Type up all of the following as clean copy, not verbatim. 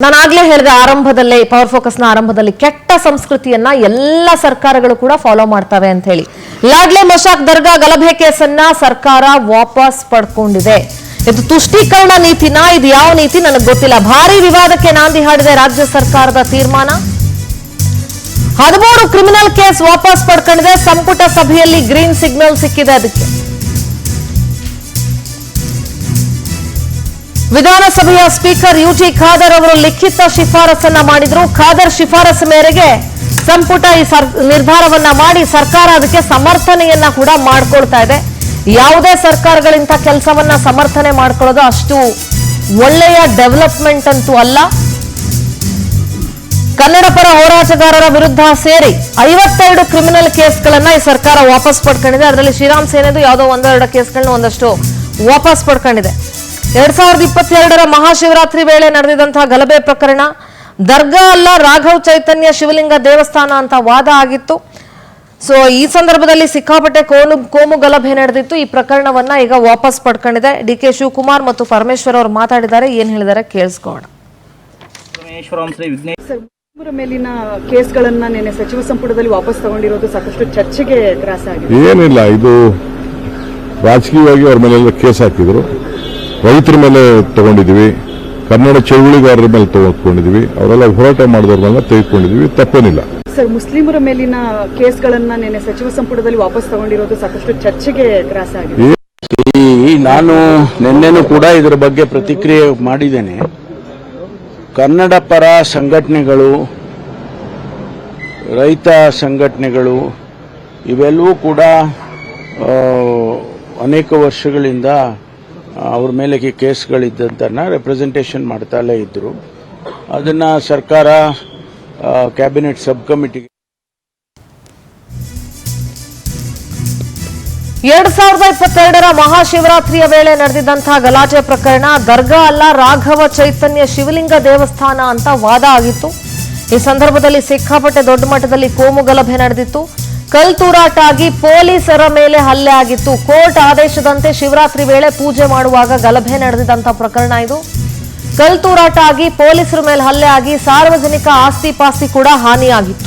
ನಾನಾಗ್ಲೇ ಹೇಳಿದ ಆರಂಭದಲ್ಲೇ power focus ನ ಆರಂಭದಲ್ಲಿ ಕೆಟ್ಟ ಸಂಸ್ಕೃತಿಯನ್ನ ಎಲ್ಲ ಸರ್ಕಾರಗಳು ಕೂಡ ಫಾಲೋ ಮಾಡ್ತವೆ ಅಂತ ಹೇಳಿ ಲಾಡ್ಲೆ ಮಶಾಕ್ ದರ್ಗಾ ಗಲಭೆ ಕೇಸನ್ನ ಸರ್ಕಾರ ವಾಪಸ್ ಪಡ್ಕೊಂಡಿದೆ. ಇದು ತುಷ್ಟೀಕರಣ ನೀತಿನ ಇದು ಯಾವ ನೀತಿ ನನಗೆ ಗೊತ್ತಿಲ್ಲ. ಭಾರಿ ವಿವಾದಕ್ಕೆ ನಾಂದಿ ಹಾಡಿದೆ ರಾಜ್ಯ ಸರ್ಕಾರದ ತೀರ್ಮಾನ. 13 ಕ್ರಿಮಿನಲ್ ಕೇಸ್ ವಾಪಸ್ ಪಡ್ಕೊಂಡಿದೆ. ಸಂಪುಟ ಸಭೆಯಲ್ಲಿ ಗ್ರೀನ್ ಸಿಗ್ನಲ್ ಸಿಕ್ಕಿದೆ. ಅದಕ್ಕೆ ವಿಧಾನಸಭೆಯ ಸ್ಪೀಕರ್ ಯುಟಿ ಖಾದರ್ ಅವರು ಲಿಖಿತ ಶಿಫಾರಸನ್ನ ಮಾಡಿದ್ರು. ಖಾದರ್ ಶಿಫಾರಸು ಮೇರೆಗೆ ಸಂಪುಟ ಈ ನಿರ್ಧಾರವನ್ನ ಮಾಡಿ ಸರ್ಕಾರ ಅದಕ್ಕೆ ಸಮರ್ಥನೆಯನ್ನ ಕೂಡ ಮಾಡ್ಕೊಳ್ತಾ ಇದೆ. ಯಾವುದೇ ಸರ್ಕಾರಗಳಿಂದ ಕೆಲಸವನ್ನ ಸಮರ್ಥನೆ ಮಾಡ್ಕೊಳ್ಳೋದು ಅಷ್ಟು ಒಳ್ಳೆಯ ಡೆವಲಪ್ಮೆಂಟ್ ಅಂತೂ ಅಲ್ಲ. ಕನ್ನಡ ಪರ ಹೋರಾಟಗಾರರ ವಿರುದ್ಧ ಸೇರಿ 52 ಕ್ರಿಮಿನಲ್ ಕೇಸ್ಗಳನ್ನ ಈ ಸರ್ಕಾರ ವಾಪಸ್ ಪಡ್ಕೊಂಡಿದೆ. ಅದರಲ್ಲಿ ಶ್ರೀರಾಮ್ ಸೇನೆದು ಯಾವುದೋ 1-2 ಕೇಸ್ಗಳನ್ನ ಒಂದಷ್ಟು ವಾಪಸ್ ಪಡ್ಕೊಂಡಿದೆ. 2022ರ ಮಹಾಶಿವರಾತ್ರಿ ವೇಳೆ ನಡೆದಿದ್ದಂತಹ ಗಲಭೆ ಪ್ರಕರಣ ದರ್ಗಾ ಅಲ್ಲ ರಾಘವ್ ಚೈತನ್ಯ ಶಿವಲಿಂಗ ದೇವಸ್ಥಾನ ಅಂತ ವಾದ ಆಗಿತ್ತು. ಸೊ ಈ ಸಂದರ್ಭದಲ್ಲಿ ಸಿಕ್ಕಾಪಟ್ಟೆ ಕೋಮು ಗಲಭೆ ನಡೆದಿತ್ತು. ಈ ಪ್ರಕರಣವನ್ನ ಈಗ ವಾಪಸ್ ಪಡ್ಕೊಂಡಿದೆ. ಡಿಕೆ ಶಿವಕುಮಾರ್ ಮತ್ತು ಪರಮೇಶ್ವರ್ ಅವರು ಮಾತಾಡಿದ್ದಾರೆ. ಏನ್ ಹೇಳಿದ್ದಾರೆ ಕೇಳಿಸ್ಕೋಣ. ಮೇಲಿನ ಕೇಸ್ಗಳನ್ನ ನಿನ್ನೆ ಸಚಿವ ಸಂಪುಟದಲ್ಲಿ ವಾಪಸ್ ತಗೊಂಡಿರೋದು ಸಾಕಷ್ಟು ಚರ್ಚೆಗೆ ಗ್ರಾಸ ಆಗಿದೆ. ಏನಿಲ್ಲ, ಇದು ರಾಜಕೀಯವಾಗಿ ಅವ್ರ ಮೇಲೆ ಕೇಸ್ ಹಾಕಿದ್ರು. ರೈತರ ಮೇಲೆ ತಗೊಂಡಿದ್ವಿ, ಕನ್ನಡ ಚಳುವಳಿಗಾರರ ಮೇಲೆ ತಗೊಂಡಿದ್ವಿ, ಅವರೆಲ್ಲ ಹೋರಾಟ ಮಾಡಿದವ್ರ ಮೇಲೆ ತೆಗೆದುಕೊಂಡಿದ್ವಿ. ತಪ್ಪೇನಿಲ್ಲ ಸರ್. ಮುಸ್ಲಿಮರ ಮೇಲಿನ ಕೇಸ್ಗಳನ್ನ ನಿನ್ನೆ ಸಚಿವ ಸಂಪುಟದಲ್ಲಿ ವಾಪಸ್ ತಗೊಂಡಿರೋದು ಸಾಕಷ್ಟು ಚರ್ಚೆಗೆ ಗ್ರಾಸ ಆಗಿದೆ. ನಾನು ನಿನ್ನೆನೂ ಕೂಡ ಇದರ ಬಗ್ಗೆ ಪ್ರತಿಕ್ರಿಯೆ ಮಾಡಿದ್ದೇನೆ. ಕನ್ನಡ ಪರ ಸಂಘಟನೆಗಳು, ರೈತ ಸಂಘಟನೆಗಳು ಇವೆಲ್ಲವೂ ಕೂಡ ಅನೇಕ ವರ್ಷಗಳಿಂದ ಅವ್ರ ಮೇಲೆ ಕೇಸ್ಗಳಿದ್ದಂತನ್ನ ರೆಪ್ರೆಸೆಂಟೇಷನ್ ಮಾಡ್ತಾಲೇ ಇದ್ರು. ಅದನ್ನ ಸರ್ಕಾರ ಕ್ಯಾಬಿನೆಟ್ ಸಬ್ ಕಮಿಟಿಗೆ 2022ರ ಮಹಾಶಿವರಾತ್ರಿಯ ವೇಳೆ ನಡೆದಿದ್ದಂತಹ ಗಲಾಟೆ ಪ್ರಕರಣ ದರ್ಗಾ ಅಲ್ಲ ರಾಘವ ಚೈತನ್ಯ ಶಿವಲಿಂಗ ದೇವಸ್ಥಾನ ಅಂತ ವಾದ ಆಗಿತ್ತು. ಈ ಸಂದರ್ಭದಲ್ಲಿ ಸಿಕ್ಕಾಪಟ್ಟೆ ದೊಡ್ಡ ಮಟ್ಟದಲ್ಲಿ ಕೋಮು ಗಲಭೆ ನಡೆದಿತ್ತು. ಕಲ್ತೂರಾಟ ಆಗಿ ಪೊಲೀಸರ ಮೇಲೆ ಹಲ್ಲೆ ಆಗಿತ್ತು. ಕೋರ್ಟ್ ಆದೇಶದಂತೆ ಶಿವರಾತ್ರಿ ವೇಳೆ ಪೂಜೆ ಮಾಡುವಾಗ ಗಲಭೆ ನಡೆದಿದ್ದಂತಹ ಪ್ರಕರಣ ಇದು. ಕಲ್ತೂರಾಟ ಆಗಿ ಪೊಲೀಸರ ಮೇಲೆ ಹಲ್ಲೆ ಆಗಿ ಸಾರ್ವಜನಿಕ ಆಸ್ತಿ ಪಾಸ್ತಿ ಕೂಡ ಹಾನಿಯಾಗಿತ್ತು.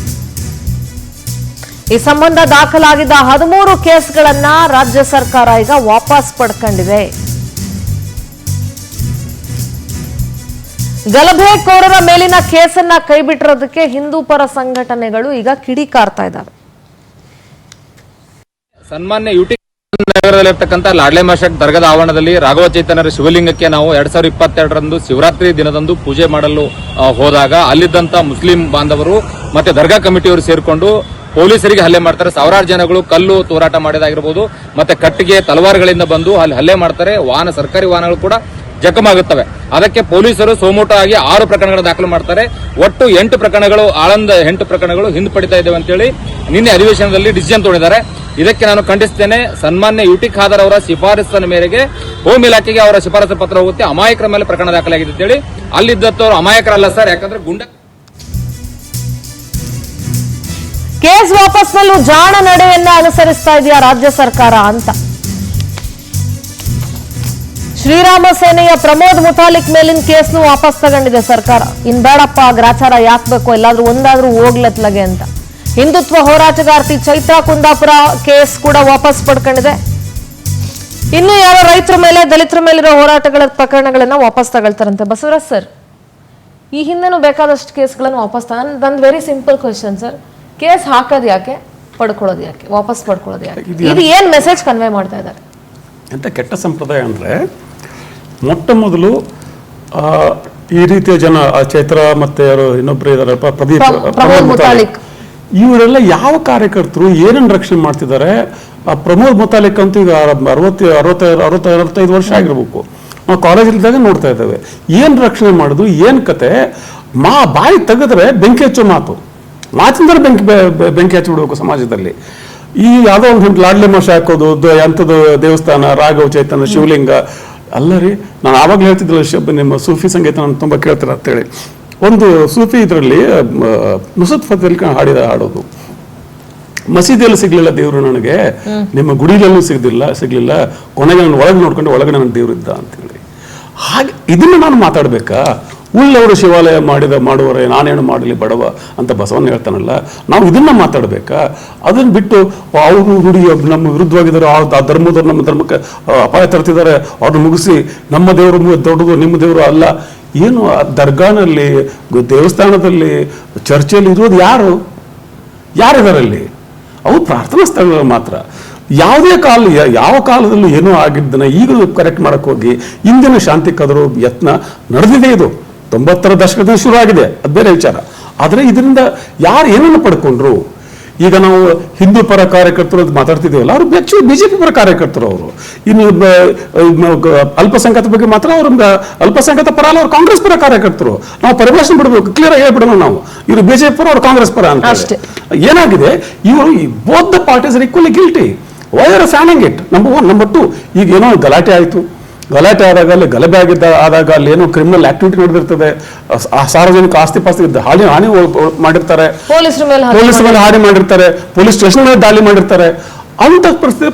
ಈ ಸಂಬಂಧ ದಾಖಲಾಗಿದ್ದ 13 ಕೇಸ್ಗಳನ್ನ ರಾಜ್ಯ ಸರ್ಕಾರ ಈಗ ವಾಪಸ್ ಪಡ್ಕೊಂಡಿದೆ. ಗಲಭೆಕೋರರ ಮೇಲಿನ ಕೇಸನ್ನ ಕೈಬಿಟ್ಟಿರೋದಕ್ಕೆ ಹಿಂದೂ ಪರ ಸಂಘಟನೆಗಳು ಈಗ ಕಿಡಿಕಾರ್ತಾ ಇದ್ದಾವೆ. ಸನ್ಮಾನ್ಯ ಯುಟಿ ನಗರದಲ್ಲಿರ್ತಕ್ಕಂಥ ಲಾಡ್ಲೆ ಮಶಾಕ್ ದರ್ಗಾದ ಆವರಣದಲ್ಲಿ ರಾಘವ ಚೈತನ್ಯರ ಶಿವಲಿಂಗಕ್ಕೆ ನಾವು 2022ರಂದು ಶಿವರಾತ್ರಿ ದಿನದಂದು ಪೂಜೆ ಮಾಡಲು ಹೋದಾಗ ಅಲ್ಲಿದ್ದಂತ ಮುಸ್ಲಿಂ ಬಾಂಧವರು ಮತ್ತೆ ದರ್ಗಾ ಕಮಿಟಿಯವರು ಸೇರಿಕೊಂಡು ಪೊಲೀಸರಿಗೆ ಹಲ್ಲೆ ಮಾಡ್ತಾರೆ. ಸಾವಿರಾರು ಜನಗಳು ಕಲ್ಲು ತೂರಾಟ ಮಾಡಿದಾಗಿರ್ಬೋದು, ಮತ್ತೆ ಕಟ್ಟಿಗೆ ತಲವಾರುಗಳಿಂದ ಬಂದು ಅಲ್ಲಿ ಹಲ್ಲೆ ಮಾಡ್ತಾರೆ. ಸರ್ಕಾರಿ ವಾಹನಗಳು ಕೂಡ ಜಖಮಾಗುತ್ತವೆ. ಅದಕ್ಕೆ ಪೊಲೀಸರು ಸೋಮೋಟೋ ಆಗಿ 6 ಪ್ರಕರಣಗಳು ದಾಖಲು ಮಾಡ್ತಾರೆ. ಒಟ್ಟು 8 ಪ್ರಕರಣಗಳು ಆಳಂದ 8 ಪ್ರಕರಣಗಳು ಹಿಂದುಪಡಿತಾ ಇದ್ದೇವೆ ಅಂತೇಳಿ ನಿನ್ನೆ ಅಧಿವೇಶನದಲ್ಲಿ ಡಿಸಿಷನ್ ತಗೊಂಡಿದ್ದಾರೆ. ಇದಕ್ಕೆ ನಾನು ಖಂಡಿಸ್ತೇನೆ. ಸನ್ಮಾನ್ಯ ಯುಟಿ ಖಾದರ್ ಅವರ ಶಿಫಾರಸ್ಸಿನ ಮೇರೆಗೆ ಹೋಮ್ ಇಲಾಖೆಗೆ ಅವರ ಶಿಫಾರಸು ಪತ್ರ ಹೋಗುತ್ತೆ. ಅಮಾಯಕರ ಮೇಲೆ ಪ್ರಕರಣ ದಾಖಲಾಗಿದೆ ಅಂತೇಳಿ ಅಲ್ಲಿದ್ದವರು ಅಮಾಯಕರಲ್ಲ ಸರ್, ಯಾಕಂದ್ರೆ ಗುಂಡ ಕೇಸ್ ವಾಪಸ್ನಲ್ಲೂ ಜಾಣ ನಡೆಯನ್ನ ಅನುಸರಿಸ್ತಾ ಇದೆಯಾ ರಾಜ್ಯ ಸರ್ಕಾರ ಅಂತ ಶ್ರೀರಾಮ ಸೇನೆಯ ಪ್ರಮೋದ್ ಮುತಾಲಿಕ್ ಮೇಲಿನ ಕೇಸ್ನು ವಾಪಸ್ ತಗೊಂಡಿದೆ ಸರ್ಕಾರ. ಇನ್ ಬೇಡಪ್ಪ ಗ್ರಾಚಾರ ಯಾಕಬೇಕು, ಎಲ್ಲಾದ್ರೂ ಒಂದಾದ್ರೂ ಹೋಗ್ಲತ್ಲಗೆ ಅಂತ. ಹಿಂದುತ್ವ ಹೋರಾಟಗಾರ್ತಿ ಚೈತ್ರಾ ಕುಂದಾಪುರ ಕೇಸ್ ಕೂಡ ವಾಪಸ್ ಪಡ್ಕೊಂಡಿದೆ. ಇನ್ನು ಯಾರೋ ರೈತರ ಮೇಲೆ ದಲಿತರ ಮೇಲಿರೋ ಹೋರಾಟಗಳ ಪ್ರಕರಣಗಳನ್ನ ವಾಪಸ್ ತಗೊಳ್ತಾರಂತೆ. ಬಸವರಾಜ್ ಸರ್, ಈ ಹಿಂದೆನೂ ಬೇಕಾದಷ್ಟು ಕೇಸ್ಗಳನ್ನು ವಾಪಸ್ ನಂದು very simple question sir. Case ಹಾಕೋದು ಯಾಕೆ, ಪಡ್ಕೊಳ್ಳೋದು ಯಾಕೆ, ವಾಪಸ್ ಪಡ್ಕೊಳ್ಳೋದು ಯಾಕೆ? ಇದು ಏನ್ ಮೆಸೇಜ್ ಕನ್ವೆ ಮಾಡ್ತಾ ಇದ್ದಾರೆ? ಎಂತ ಕೆಟ್ಟ ಸಂಪ್ರದಾಯ ಅಂದ್ರೆ, ಮೊಟ್ಟ ಮೊದಲು ಈ ರೀತಿಯ ಜನ ಚೈತ್ರ ಮತ್ತೆ ಯಾರು ಇನ್ನೊಬ್ರು ಇದಾರೆ ಪ್ರಮೋದ್ ಮುತಾಲಿಕ್, ಇವರೆಲ್ಲ ಯಾವ ಕಾರ್ಯಕರ್ತರು ಏನೇನು ರಕ್ಷಣೆ ಮಾಡ್ತಿದ್ದಾರೆ? ಆ ಪ್ರಮೋದ್ ಮುತಾಲಿಕ್ ಅಂತೂ ಈಗ 65 ವರ್ಷ ಆಗಿರ್ಬೇಕು. ನಾವು ಕಾಲೇಜಲ್ಲಿದ್ದಾಗ ನೋಡ್ತಾ ಇದ್ದೇವೆ ಏನ್ ರಕ್ಷಣೆ ಮಾಡುದು, ಏನ್ ಕತೆ. ಬಾಯಿ ತೆಗೆದ್ರೆ ಬೆಂಕಿ ಹಚ್ಚೋ ಮಾತಿಂದ್ರೆ ಬೆಂಕಿ ಹಚ್ಚಿ ಬಿಡ್ಬೇಕು ಸಮಾಜದಲ್ಲಿ. ಈ ಯಾವುದೋ ಒಂದು ಲಾಡ್ಲೆ ಮಶಾಕ್ ಹಾಕೋದು, ಎಂಥದ್ದು ದೇವಸ್ಥಾನ ರಾಘವ ಚೈತನ್ಯ ಶಿವಲಿಂಗ ಅಲ್ಲ ರೀ. ನಾನು ಆವಾಗಲೇ ಹೇಳ್ತಿದ್ದಿಲ್ಲ, ನಿಮ್ಮ ಸೂಫಿ ಸಂಗೀತ ನಾನು ತುಂಬಾ ಕೇಳ್ತಾರೆ ಅಂತೇಳಿ. ಒಂದು ಸೂಫಿ ಇದರಲ್ಲಿ ನುಸತ್ ಫತೇಲ್ ಖಾನ್ ಹಾಡೋದು, ಮಸೀದಿಯಲ್ಲಿ ಸಿಗ್ಲಿಲ್ಲ ದೇವರು ನನಗೆ, ನಿಮ್ಮ ಗುಡಿಲಲ್ಲೂ ಸಿಗ್ಲಿಲ್ಲ, ಕೊನೆಗೆ ನಾನು ಒಳಗೆ ನೋಡ್ಕೊಂಡು ಒಳಗಡೆ ನನ್ನ ದೇವ್ರು ಇದ್ದ ಅಂತೇಳಿ. ಹಾಗೆ ಇದನ್ನ ನಾನು ಮಾತಾಡ್ಬೇಕಾ? ಉಳ್ಳವರು ಶಿವಾಲಯ ಮಾಡುವರೆ ನಾನೇನು ಮಾಡಲಿ ಬಡವ ಅಂತ ಬಸವಣ್ಣ ಹೇಳ್ತಾನಲ್ಲ, ನಾವು ಇದನ್ನ ಮಾತಾಡ್ಬೇಕಾ? ಅದನ್ನ ಬಿಟ್ಟು ಅವರು ನುಡಿ ನಮ್ಮ ವಿರುದ್ಧವಾಗಿದ್ದಾರೆ, ಆ ಧರ್ಮದವ್ರು ನಮ್ಮ ಧರ್ಮಕ್ಕೆ ಅಪಾಯ ತರ್ತಿದ್ದಾರೆ, ಅವ್ರನ್ನ ಮುಗಿಸಿ ನಮ್ಮ ದೇವರು ದೊಡ್ಡದು ನಿಮ್ಮ ದೇವರು ಅಲ್ಲ. ಏನು ದರ್ಗಾನಲ್ಲಿ, ದೇವಸ್ಥಾನದಲ್ಲಿ, ಚರ್ಚೆಯಲ್ಲಿ ಇರೋದು ಯಾರಿದಾರಲ್ಲಿ? ಅವು ಪ್ರಾರ್ಥನಾ ಸ್ಥಳಗಳು ಮಾತ್ರ. ಯಾವ ಕಾಲದಲ್ಲೂ ಏನೋ ಆಗಿದ್ದನ್ನ ಈಗಲೂ ಕರೆಕ್ಟ್ ಮಾಡಕ್ ಹೋಗಿ ಇಂದಿನ ಶಾಂತಿ ಕದರೋ ಯತ್ನ ನಡೆದಿದೆ. ಇದು 90ರ ದಶಕದಿಂದ ಶುರು ಆಗಿದೆ, ಅದು ಬೇರೆ ವಿಚಾರ. ಆದರೆ ಇದರಿಂದ ಯಾರು ಏನನ್ನು ಪಡ್ಕೊಂಡ್ರು? ಈಗ ನಾವು ಹಿಂದೂ ಪರ ಕಾರ್ಯಕರ್ತರು ಮಾತಾಡ್ತಿದ್ದೀವಲ್ಲ, ಅವರು ಬಿಜೆಪಿ ಪರ ಕಾರ್ಯಕರ್ತರು. ಅವರು ಇನ್ನು ಅಲ್ಪಸಂಖ್ಯಾತ ಬಗ್ಗೆ ಮಾತ್ರ ಅವರು ಅಲ್ಪಸಂಖ್ಯಾತ ಪರ ಅಲ್ಲ, ಅವ್ರು ಕಾಂಗ್ರೆಸ್ ಪರ ಕಾರ್ಯಕರ್ತರು. ನಾವು ಪರಿಭಾಷೆ ಬಿಡಬೇಕು, ಕ್ಲಿಯರ್ ಆಗಿ ಹೇಳ್ಬಿಡೋಣ. ನಾವು ಇವರು ಬಿಜೆಪಿ ಪರ, ಅವ್ರು ಕಾಂಗ್ರೆಸ್ ಪರ ಅಂತ. ಏನಾಗಿದೆ, ಇವರು both the parties are equally guilty. Why are fanning it? Number 1. Number 2, ಈಗ ಏನೋ ಗಲಾಟೆ ಆಯಿತು, ಗಲಾಟೆ ಆದಾಗ ಅಲ್ಲಿ ಗಲಭೆ ಆದಾಗ ಅಲ್ಲಿ ಏನೋ ಕ್ರಿಮಿನಲ್ ಆಕ್ಟಿವಿಟಿ ನಡೆದಿರ್ತದೆ, ಸಾರ್ವಜನಿಕ ಆಸ್ತಿ ಪಾಸ್ತಿ ಹಾನಿ ಮಾಡಿರ್ತಾರೆ, ಪೊಲೀಸರ ಮೇಲೆ ಹಾನಿ ಮಾಡಿರ್ತಾರೆ, ಪೊಲೀಸ್ ಸ್ಟೇಷನ್ ಮೇಲೆ ದಾಳಿ ಮಾಡಿರ್ತಾರೆ. ಅಂತ ಪರಿಸ್ಥಿತಿ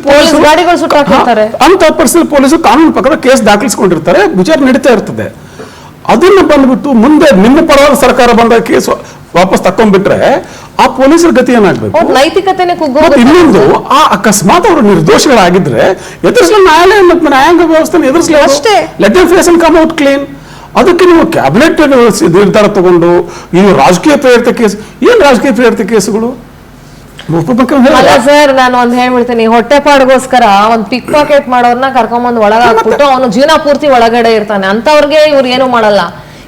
ಪೊಲೀಸರು ಕಾನೂನು ಪ್ರಕಾರ ಕೇಸ್ ದಾಖಲಿಸಿಕೊಂಡಿರ್ತಾರೆ, ವಿಚಾರಣೆ ನಡೀತಾ ಇರ್ತದೆ. ಅದನ್ನ ಬಂದ್ಬಿಟ್ಟು ಮುಂದೆ ನಿಮ್ಮ ಪರವಾದ ಸರ್ಕಾರ ಬಂದಾಗ ಕೇಸ್ ವಾಪಸ್ ತಕೊಂಡ್ಬಿಟ್ರೆ ಆ ಪೊಲೀಸರ ಗತಿ ಏನಾಗ್ಬೇಕು? ನೈತಿಕತೆನೇ ಇನ್ನೊಂದು, ಆ ಅಕಸ್ಮಾತ್ ಅವರು ನಿರ್ದೋಷಿಗಳಾಗಿದ್ರೆ ಎದುರಿಸಲು ನ್ಯಾಯಾಲಯ ಮತ್ತು ನ್ಯಾಯಾಂಗ ವ್ಯವಸ್ಥೆ ಎದುರಿಸಲಿ, let them face and come out clean. ಅದಕ್ಕೆ ನೀವು ಕ್ಯಾಬಿನೆಟ್ ನಿರ್ಧಾರ ತಗೊಂಡು ಇವು ರಾಜಕೀಯ ಪ್ರೇರಿತ ಕೇಸ್. ಏನ್ ರಾಜಕೀಯ ಪ್ರೇರಿತ ಕೇಸುಗಳು? ಸರ್, ನಾನು ಒಂದ್ ಹೇಳ್ಬಿಡ್ತೀನಿ, ಹೊಟ್ಟೆಪಾಡಿಗೋಸ್ಕರ ಒಂದ್ ಪಿಕ್ ಪಾಕೆಟ್ ಮಾಡೋರ್ನ ಕರ್ಕೊಂಬಂದ್ ಒಳಗ ಹಾಕ್ಬಿಟ್ಟು ಅವನು ಜೀವನ ಪೂರ್ತಿ ಒಳಗಡೆ ಇರ್ತಾನೆ. ಅಂತವ್ರಿಗೆ ಇವ್ರು ಏನು ಮಾಡಲ್ಲ.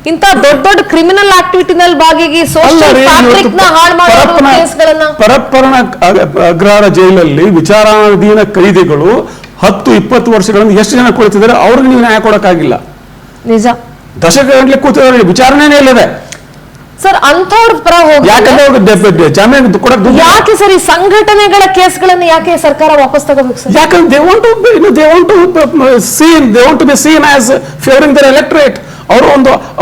ಇಂತ ದೊಡ್ಡ ಕ್ರಿಮಿನಲ್ ಆಕ್ಟಿವಿಟಿನಲ್ಲಿ ಭಾಗಿಯಾಗಿ ಸೋಷಿಯಲ್ ಫ್ಯಾಬ್ರಿಕ್ ನ ಹಾಳು ಮಾಡೋ ಕೇಸ್ಗಳನ್ನ ಪರಪ್ಪನ ಅಗ್ರಹಾರ ಜೈಲಲ್ಲಿ ವಿಚಾರಣಾಧೀನ ಕೈದಿಗಳು 10-20 ವರ್ಷಗಳಿಂದ ಎಷ್ಟು ಜನ ಕುಳಿತಿದ್ದಾರೆ, ಅವ್ರಿಗೆ ನೀವು ನ್ಯಾಯ ಕೊಡಕ್ಕಾಗಿಲ್ಲ. ನಿಜ, ದಶಕಗಟ್ಟಲೆ ಕೂತಿದ್ದಾರೆ, ವಿಚಾರಣೆನೇ ಇಲ್ಲದೆ. ಸರ್, ಅಂಥವ್ರ ಪರ ಹೋಗಿ ಜಾಮೀನು ಕೊಡಕ್ಕೆ ಯಾಕೆ ಸರ್ ಈ ಸಂಘಟನೆಗಳ ಕೇಸ್ಗಳನ್ನ ಯಾಕೆ ಸರ್ಕಾರ ವಾಪಸ್ ತಗೋಬೇಕು ಸರ್? ಯಾಕಂದ್ರೆ they want to be seen as favoring their electorate. ಅವರು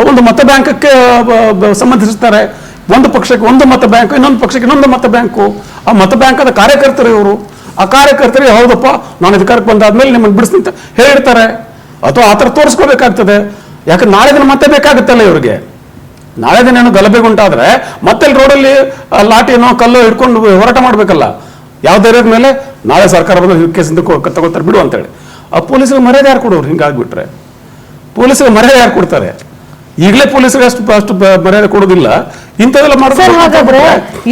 ಒಂದು ಮತ ಬ್ಯಾಂಕಕ್ಕೆ ಸಂಬಂಧಿಸಿರ್ತಾರೆ. ಒಂದು ಪಕ್ಷಕ್ಕೆ ಒಂದು ಮತ ಬ್ಯಾಂಕ್, ಇನ್ನೊಂದು ಪಕ್ಷಕ್ಕೆ ಇನ್ನೊಂದು ಮತ ಬ್ಯಾಂಕು. ಆ ಮತ ಬ್ಯಾಂಕದ ಕಾರ್ಯಕರ್ತರು ಇವರು. ಆ ಕಾರ್ಯಕರ್ತರಿಗೆ ಹೌದಪ್ಪ, ನಾನು ಅಧಿಕಾರಕ್ಕೆ ಬಂದಾದ್ಮೇಲೆ ನಿಮ್ಮನ್ನು ಬಿಡಿಸ್ತೀನಿ ಅಂತ ಹೇಳಿರ್ತಾರೆ, ಅಥವಾ ಆ ಥರ ತೋರಿಸ್ಕೋಬೇಕಾಗ್ತದೆ. ಯಾಕಂದ್ರೆ ನಾಳೆ ದಿನ ಮತ್ತೆ ಬೇಕಾಗುತ್ತಲ್ಲ ಇವ್ರಿಗೆ. ನಾಳೆ ದಿನ ಏನು ಗಲಭೆಗುಂಟಾದ್ರೆ ಮತ್ತೆ ರೋಡಲ್ಲಿ ಲಾಠಿನೋ ಕಲ್ಲೋ ಹಿಡ್ಕೊಂಡು ಹೋರಾಟ ಮಾಡ್ಬೇಕಲ್ಲ. ಯಾವ ಧೈರ್ಯದ ಮೇಲೆ ನಾಳೆ ಸರ್ಕಾರ ಬಂದ ಕೇಸಿಂದ ತಗೋತಾರೆ ಬಿಡು ಅಂತೇಳಿ. ಆ ಪೊಲೀಸರಿಗೆ ಮರ್ಯಾದೆ ಯಾರು ಕೊಡೋರು? ಹಿಂಗಾಗ್ಬಿಟ್ರೆ ಪೊಲೀಸರಿಗೆ ಮರ್ಯಾದೆ ಯಾರು ಕೊಡ್ತಾರೆ? ಈಗಲೇ ಪೊಲೀಸರಿಗೆ ಅಷ್ಟು ಮರ್ಯಾದೆ ಕೊಡೋದಿಲ್ಲ. ಇಂಥದೆಲ್ಲ ಮಾಡ್ತಾರೆ. ಹಾಗಾದ್ರೆ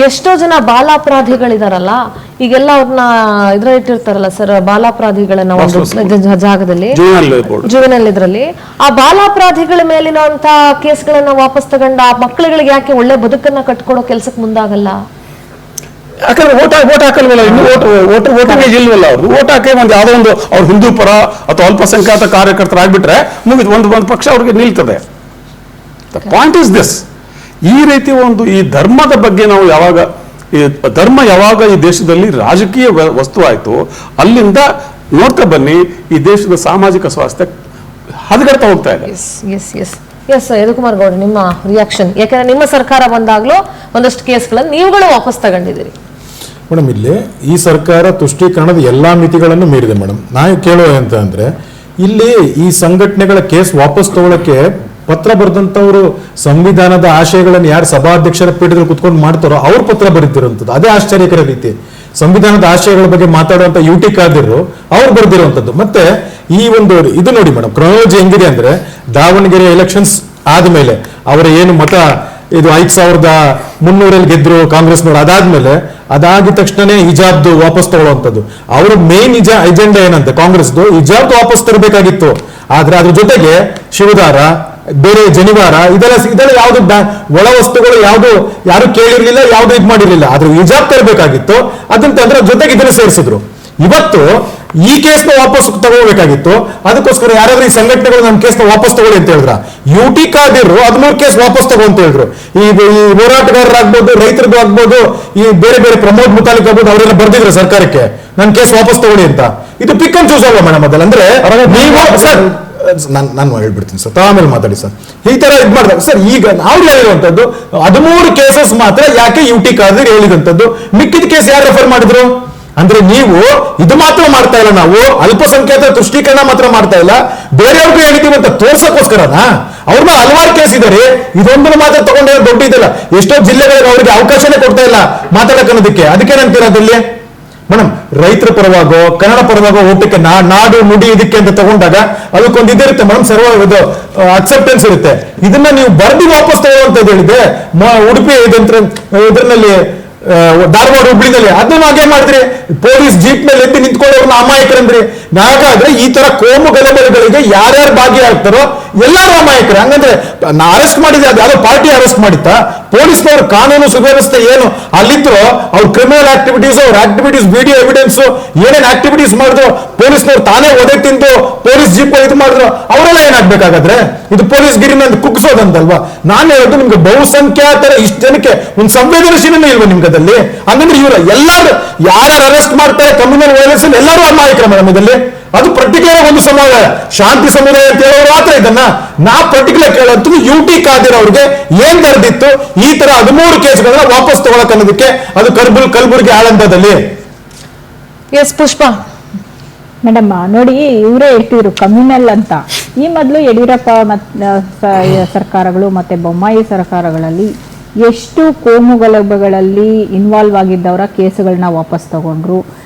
ಎಷ್ಟೋ ಜನ ಬಾಲಾಪರಾಧಿಗಳಿದಾರಲ್ಲ, ಈಗೆಲ್ಲ ಅವ್ರನ್ನ ಇದ್ರಲ್ಲಿ ಇಟ್ಟಿರ್ತಾರಲ್ಲ ಸರ್, ಬಾಲಾಪರಾಧಿಗಳನ್ನ ಒಂದು ಜಾಗದಲ್ಲಿ ಜುವೆನಲ್ ಇದ್ರಲ್ಲಿ, ಆ ಬಾಲಾಪರಾಧಿಗಳ ಮೇಲಿರುವಂತ ಕೇಸ್ಗಳನ್ನ ವಾಪಸ್ ತಗೊಂಡ ಆ ಮಕ್ಕಳುಗಳಿಗೆ ಯಾಕೆ ಒಳ್ಳೆ ಬದುಕನ್ನ ಕಟ್ಕೊಡೋ ಕೆಲ್ಸಕ್ಕೆ ಮುಂದಾಗಲ್ಲ? ಯಾಕಂದ್ರೆ ಓಟ್ ಹಾಕಲ್ವಲ್ಲ, ಇನ್ನು ವೋಟಿಂಗ್ ಇಲ್ವಲ್ಲ. ಅವ್ರು ಓಟ್ ಹಾಕಿ ಯಾವುದೋ ಒಂದು ಅವ್ರು ಹಿಂದೂ ಪರ ಅಥವಾ ಅಲ್ಪಸಂಖ್ಯಾತ ಕಾರ್ಯಕರ್ತರಾಗ್ಬಿಟ್ರೆ ಮುಗಿದು ಒಂದು ಪಕ್ಷ ಅವ್ರಿಗೆ ನಿಲ್ತದೆ. Point is this. ಈ ರೀತಿ ಈ ಧರ್ಮದ ಬಗ್ಗೆ ನಾವು ಯಾವಾಗ ಈ ದೇಶದಲ್ಲಿ ರಾಜಕೀಯ ವಸ್ತು ಆಯ್ತು, ಅಲ್ಲಿಂದ ನೋಡ್ತಾ ಬನ್ನಿ ಈ ದೇಶದ ಸಾಮಾಜಿಕ ಸ್ವಾಸ್ಥ್ಯ ಹದಗೆಡ್ತಾ ಹೋಗ್ತಾ ಇದೆ. ಎಸ್ ಯದುಕುಮಾರ್ ಗೌಡ, ನಿಮ್ಮ ರಿಯಾಕ್ಷನ್? ಯಾಕಂದ್ರೆ ನಿಮ್ಮ ಸರ್ಕಾರ ಬಂದಾಗ್ಲೂ ಒಂದಷ್ಟು ಕೇಸ್ಗಳನ್ನು ನೀವುಗಳು ವಾಪಸ್ ತಗೊಂಡಿದ್ದೀರಿ. ಮೇಡಮ್, ಇಲ್ಲಿ ಈ ಸರ್ಕಾರ ತುಷ್ಟೀಕರಣದ ಎಲ್ಲಾ ಮಿತಿಗಳನ್ನು ಮೀರಿದೆ ಮೇಡಮ್. ನಾವು ಕೇಳೋ ಅಂತ ಅಂದ್ರೆ, ಇಲ್ಲಿ ಈ ಸಂಘಟನೆಗಳ ಕೇಸ್ ವಾಪಸ್ ತಗೊಳಕ್ಕೆ ಪತ್ರ ಬರೆದಂತವ್ರು ಸಂವಿಧಾನದ ಆಶಯಗಳನ್ನು ಯಾರು ಸಭಾಧ್ಯಕ್ಷರ ಪೀಠದಲ್ಲಿ ಕುತ್ಕೊಂಡು ಮಾಡ್ತಾರೋ ಅವ್ರ ಪತ್ರ ಬರೀತಿರುವಂಥದ್ದು. ಅದೇ ಆಶ್ಚರ್ಯಕರ ರೀತಿ. ಸಂವಿಧಾನದ ಆಶಯಗಳ ಬಗ್ಗೆ ಮಾತಾಡುವಂತ ಯುಟಿ ಖಾದರ್ ಅವ್ರು ಬರೆದಿರುವಂಥದ್ದು. ಮತ್ತೆ ಈ ಒಂದು ಇದು ನೋಡಿ ಮೇಡಮ್, ಕ್ರೊನಾಲಜಿ ಹೆಂಗಿದೆ ಅಂದ್ರೆ, ದಾವಣಗೆರೆ ಎಲೆಕ್ಷನ್ಸ್ ಆದ್ಮೇಲೆ ಅವರ ಏನು ಮತ ಇದು 5300 ಗೆದ್ರು ಕಾಂಗ್ರೆಸ್ನವರು, ಅದಾಗಿದ ತಕ್ಷಣನೇ ಹಿಜಾಬ್ದು ವಾಪಸ್ ತಗೊಳ್ಳುವಂಥದ್ದು. ಅವ್ರ ಮೇನ್ ಎಜೆಂಡಾ ಏನಂತೆ ಕಾಂಗ್ರೆಸ್ದು, ಹಿಜಾಬ್ ವಾಪಸ್ ತರಬೇಕಾಗಿತ್ತು. ಆದ್ರೆ ಅದ್ರ ಜೊತೆಗೆ ಶಿವದಾರ, ಬೇರೆ ಜನಿವಾರ, ಇದೆಲ್ಲ ಯಾವ್ದು ಒಳ ವಸ್ತುಗಳು ಯಾರು ಕೇಳಿರ್ಲಿಲ್ಲ, ಯಾವ್ದು ಇದು ಮಾಡಿರ್ಲಿಲ್ಲ. ಆದ್ರೆ ಹಿಜಾಬ್ ತರಬೇಕಾಗಿತ್ತು, ಅದಂತಂದ್ರೆ ಜೊತೆಗೆ ಇದನ್ನ ಸೇರಿಸಿದ್ರು. ಇವತ್ತು ಈ ಕೇಸ್ನ ವಾಪಸ್ ತಗೋಬೇಕಾಗಿತ್ತು. ಅದಕ್ಕೋಸ್ಕರ ಯಾರಾದ್ರೂ ಈ ಸಂಘಟನೆಗಳು ನಮ್ಮ ಕೇಸ್ನ ವಾಪಸ್ ತಗೊಳ್ಳಿ ಅಂತ ಹೇಳಿದ್ರ, ಯುಟಿ ಖಾದರ್ 13 ಕೇಸ್ ವಾಪಸ್ ತಗೋ ಅಂತ ಹೇಳಿದ್ರು. ಈ ಹೋರಾಟಗಾರರಾಗ್ಬೋದು, ರೈತರದ್ದು ಆಗ್ಬೋದು, ಈ ಬೇರೆ ಪ್ರಮೋದ್ ಮುತಾಲಿಕ್ ಆಗ್ಬೋದು, ಅವರೆಲ್ಲ ಬರ್ದಿದ್ರು ಸರ್ಕಾರಕ್ಕೆ ನನ್ನ ಕೇಸ್ ವಾಪಸ್ ತಗೊಳ್ಳಿ ಅಂತ. ಇದು ಪಿಕ್ ಅಂಡ್ ಚೂಸ್ ಅಲ್ವಾ ಮೇಡಮ್? ಅದಲ್ಲ ಅಂದ್ರೆ ನೀವು ಸರ್, ನಾನು ಹೇಳ್ಬಿಡ್ತೀನಿ ಸರ್, ಆಮೇಲೆ ಮಾತಾಡಿ ಸರ್. ಈ ತರ ಇದು ಮಾಡಿದಾಗ ಸರ್, ಈಗ ನಾವು ಹೇಳಿರುವಂತದ್ದು 13 ಕೇಸಸ್ ಮಾತ್ರ ಯಾಕೆ ಯುಟಿ ಖಾದರ್ ಹೇಳಿದಂಥದ್ದು, ಮಿಕ್ಕಿದ ಕೇಸ್ ಯಾರು ರೆಫರ್ ಮಾಡಿದ್ರು? ಅಂದ್ರೆ ನೀವು ಇದು ಮಾತ್ರ ಮಾಡ್ತಾ ಇಲ್ಲ, ನಾವು ಅಲ್ಪಸಂಖ್ಯಾತರ ತುಷ್ಟೀಕರಣ ಮಾತ್ರ ಮಾಡ್ತಾ ಇಲ್ಲ, ಬೇರೆಯವ್ರಿಗೂ ಹೇಳಿದೀವಿ ಅಂತ ತೋರ್ಸಕ್ಕೋಸ್ಕರನಾ? ಅವ್ರ ಮೇಲೆ ಹಲವಾರು ಕೇಸ್ ಇದಾರೆ, ಇದೊಂದನ್ನು ಮಾತ್ರ ತಗೊಂಡ್ರೆ ದೊಡ್ಡ ಇದಲ್ಲ. ಎಷ್ಟೋ ಜಿಲ್ಲೆಗಳಿಗೆ ಅವರಿಗೆ ಅವಕಾಶನೇ ಕೊಡ್ತಾ ಇಲ್ಲ ಮಾತಾಡಕ್ ಅನ್ನೋದಕ್ಕೆ. ಅದಕ್ಕೇನಂತೀರ ಅದಲ್ಲಿ ಮೇಡಮ್, ರೈತರ ಪರವಾಗೋ ಕನ್ನಡ ಪರವಾಗೋ ಊಟಕ್ಕೆ ನಾಡು ನುಡಿ ಇದಕ್ಕೆ ಅಂತ ತಗೊಂಡಾಗ ಅದಕ್ಕೊಂದು ಇದಿರುತ್ತೆ ಮೇಡಮ್, ಸರ್ವ ಅಕ್ಸೆಪ್ಟೆನ್ಸ್ ಇರುತ್ತೆ. ಇದನ್ನ ನೀವು ಬರ್ದಿ ವಾಪಸ್ ತಗೊಳ್ಳುವಂತದ್ದು ಹೇಳಿದೆ ಉಡುಪಿ ಇದರಲ್ಲಿ ಧಾರವಾಡ ಹುಬ್ಳಿನಲ್ಲಿ ಅದನ್ನ ಹಾಗೆ ಮಾಡಿದ್ರಿ. ಪೊಲೀಸ್ ಜೀಪ್ ಮೇಲೆ ಎದ್ದು ನಿಂತ್ಕೊಳ್ಳೋರ್ನ ಅಮಾಯಕರಂದ್ರಿ. ಹಾಗಾದ್ರೆ ಈ ತರ ಕೋಮು ಗಲಭೆಗಳಿಗೆ ಯಾರ್ಯಾರು ಭಾಗಿಯಾಗ್ತಾರೋ ಎಲ್ಲರೂ ಅಮಾಯಕರು. ಹಂಗಂದ್ರೆ ಅರೆಸ್ಟ್ ಮಾಡಿದ್ರೆ ಅದು ಯಾವ್ದೋ ಪಾರ್ಟಿ ಅರೆಸ್ಟ್ ಮಾಡಿತ್ತಾ? ಪೊಲೀಸ್ನವ್ರು ಕಾನೂನು ಸುವ್ಯವಸ್ಥೆ ಏನು ಅಲ್ಲಿದ್ರು ಅವ್ರ ಕ್ರಿಮಿನಲ್ ಆಕ್ಟಿವಿಟೀಸ್, ಅವ್ರ ಆಕ್ಟಿವಿಟೀಸ್, ವಿಡಿಯೋ ಎವಿಡೆನ್ಸ್ ಏನೇನ್ ಆಕ್ಟಿವಿಟೀಸ್ ಮಾಡಿದ್ರು, ಪೊಲೀಸ್ನವ್ರು ತಾನೇ ಒದೆ ತಿಂದು ಪೊಲೀಸ್ ಜೀಪ್ ಇದು ಮಾಡಿದ್ರು, ಅವರೆಲ್ಲ ಏನಾಗ್ಬೇಕಾಗಾದ್ರೆ? ಇದು ಪೊಲೀಸ್ ಗಿರಿನ ಕುಗ್ಸೋದಂತಲ್ವಾ? ನಾನು ಹೇಳೋದು ನಿಮ್ಗೆ ಬಹುಸಂಖ್ಯಾತರ ಇಷ್ಟು ಜನಕ್ಕೆ ಒಂದು ಸಂವೇದನಶೀಲನೇ ಇಲ್ವಾ ನಿಮ್ಗದಲ್ಲಿ? ಹಂಗಂದ್ರೆ ಇವ್ರ ಎಲ್ಲರೂ ಯಾರ್ಯಾರು ಅರೆಸ್ಟ್ ಮಾಡ್ತಾರೆ ಕಮ್ಯುನಲ್ ವೈಲೆನ್ಸ್ ಎಲ್ಲರೂ ಅಮಾಯಕರ ಮೇಡಮ್ ಇದಲ್ಲಿ. ಅದು ಪರ್ಟಿಕ್ಯುಲರ್ ಒಂದು ಸಮುದಾಯ, ಶಾಂತಿ ಸಮುದಾಯ ಅಂತ ಹೇಳೋರು ಮಾತ್ರ ಇದನ್ನ. ನಾ ಪರ್ಟಿಕ್ಯುಲರ್ ಕೇಳಂತೂ UT ಖಾದರ್ ಅವ್ರಿಗೆ ಏನ್ ನಡೆದಿತ್ತು ಈ ತರ 13 ಕೇಸ್ಗಳನ್ನ ವಾಪಸ್ ತಗೊಳಕ್ ಅನ್ನೋದಕ್ಕೆ? ಅದು ಕಲಬುರಗಿ ಆಳಂದದಲ್ಲಿ. ಎಸ್ ಪುಷ್ಪ ಮೇಡಮ್ ನೋಡಿ, ಇವರೇ ಹೇಳ್ತಿದ್ರು ಕಮ್ಯುನಲ್ ಅಂತ. ಈ ಮೊದಲು ಯಡಿಯೂರಪ್ಪ ಸರ್ಕಾರಗಳು ಮತ್ತೆ ಬೊಮ್ಮಾಯಿ ಸರ್ಕಾರಗಳಲ್ಲಿ ಎಷ್ಟು ಕೋಮು ಗಲಭೆಗಳಲ್ಲಿ ಇನ್ವಾಲ್ವ್ ಆಗಿದ್ದವರ ಕೇಸುಗಳನ್ನ ವಾಪಸ್ ತಗೊಂಡ್ರು,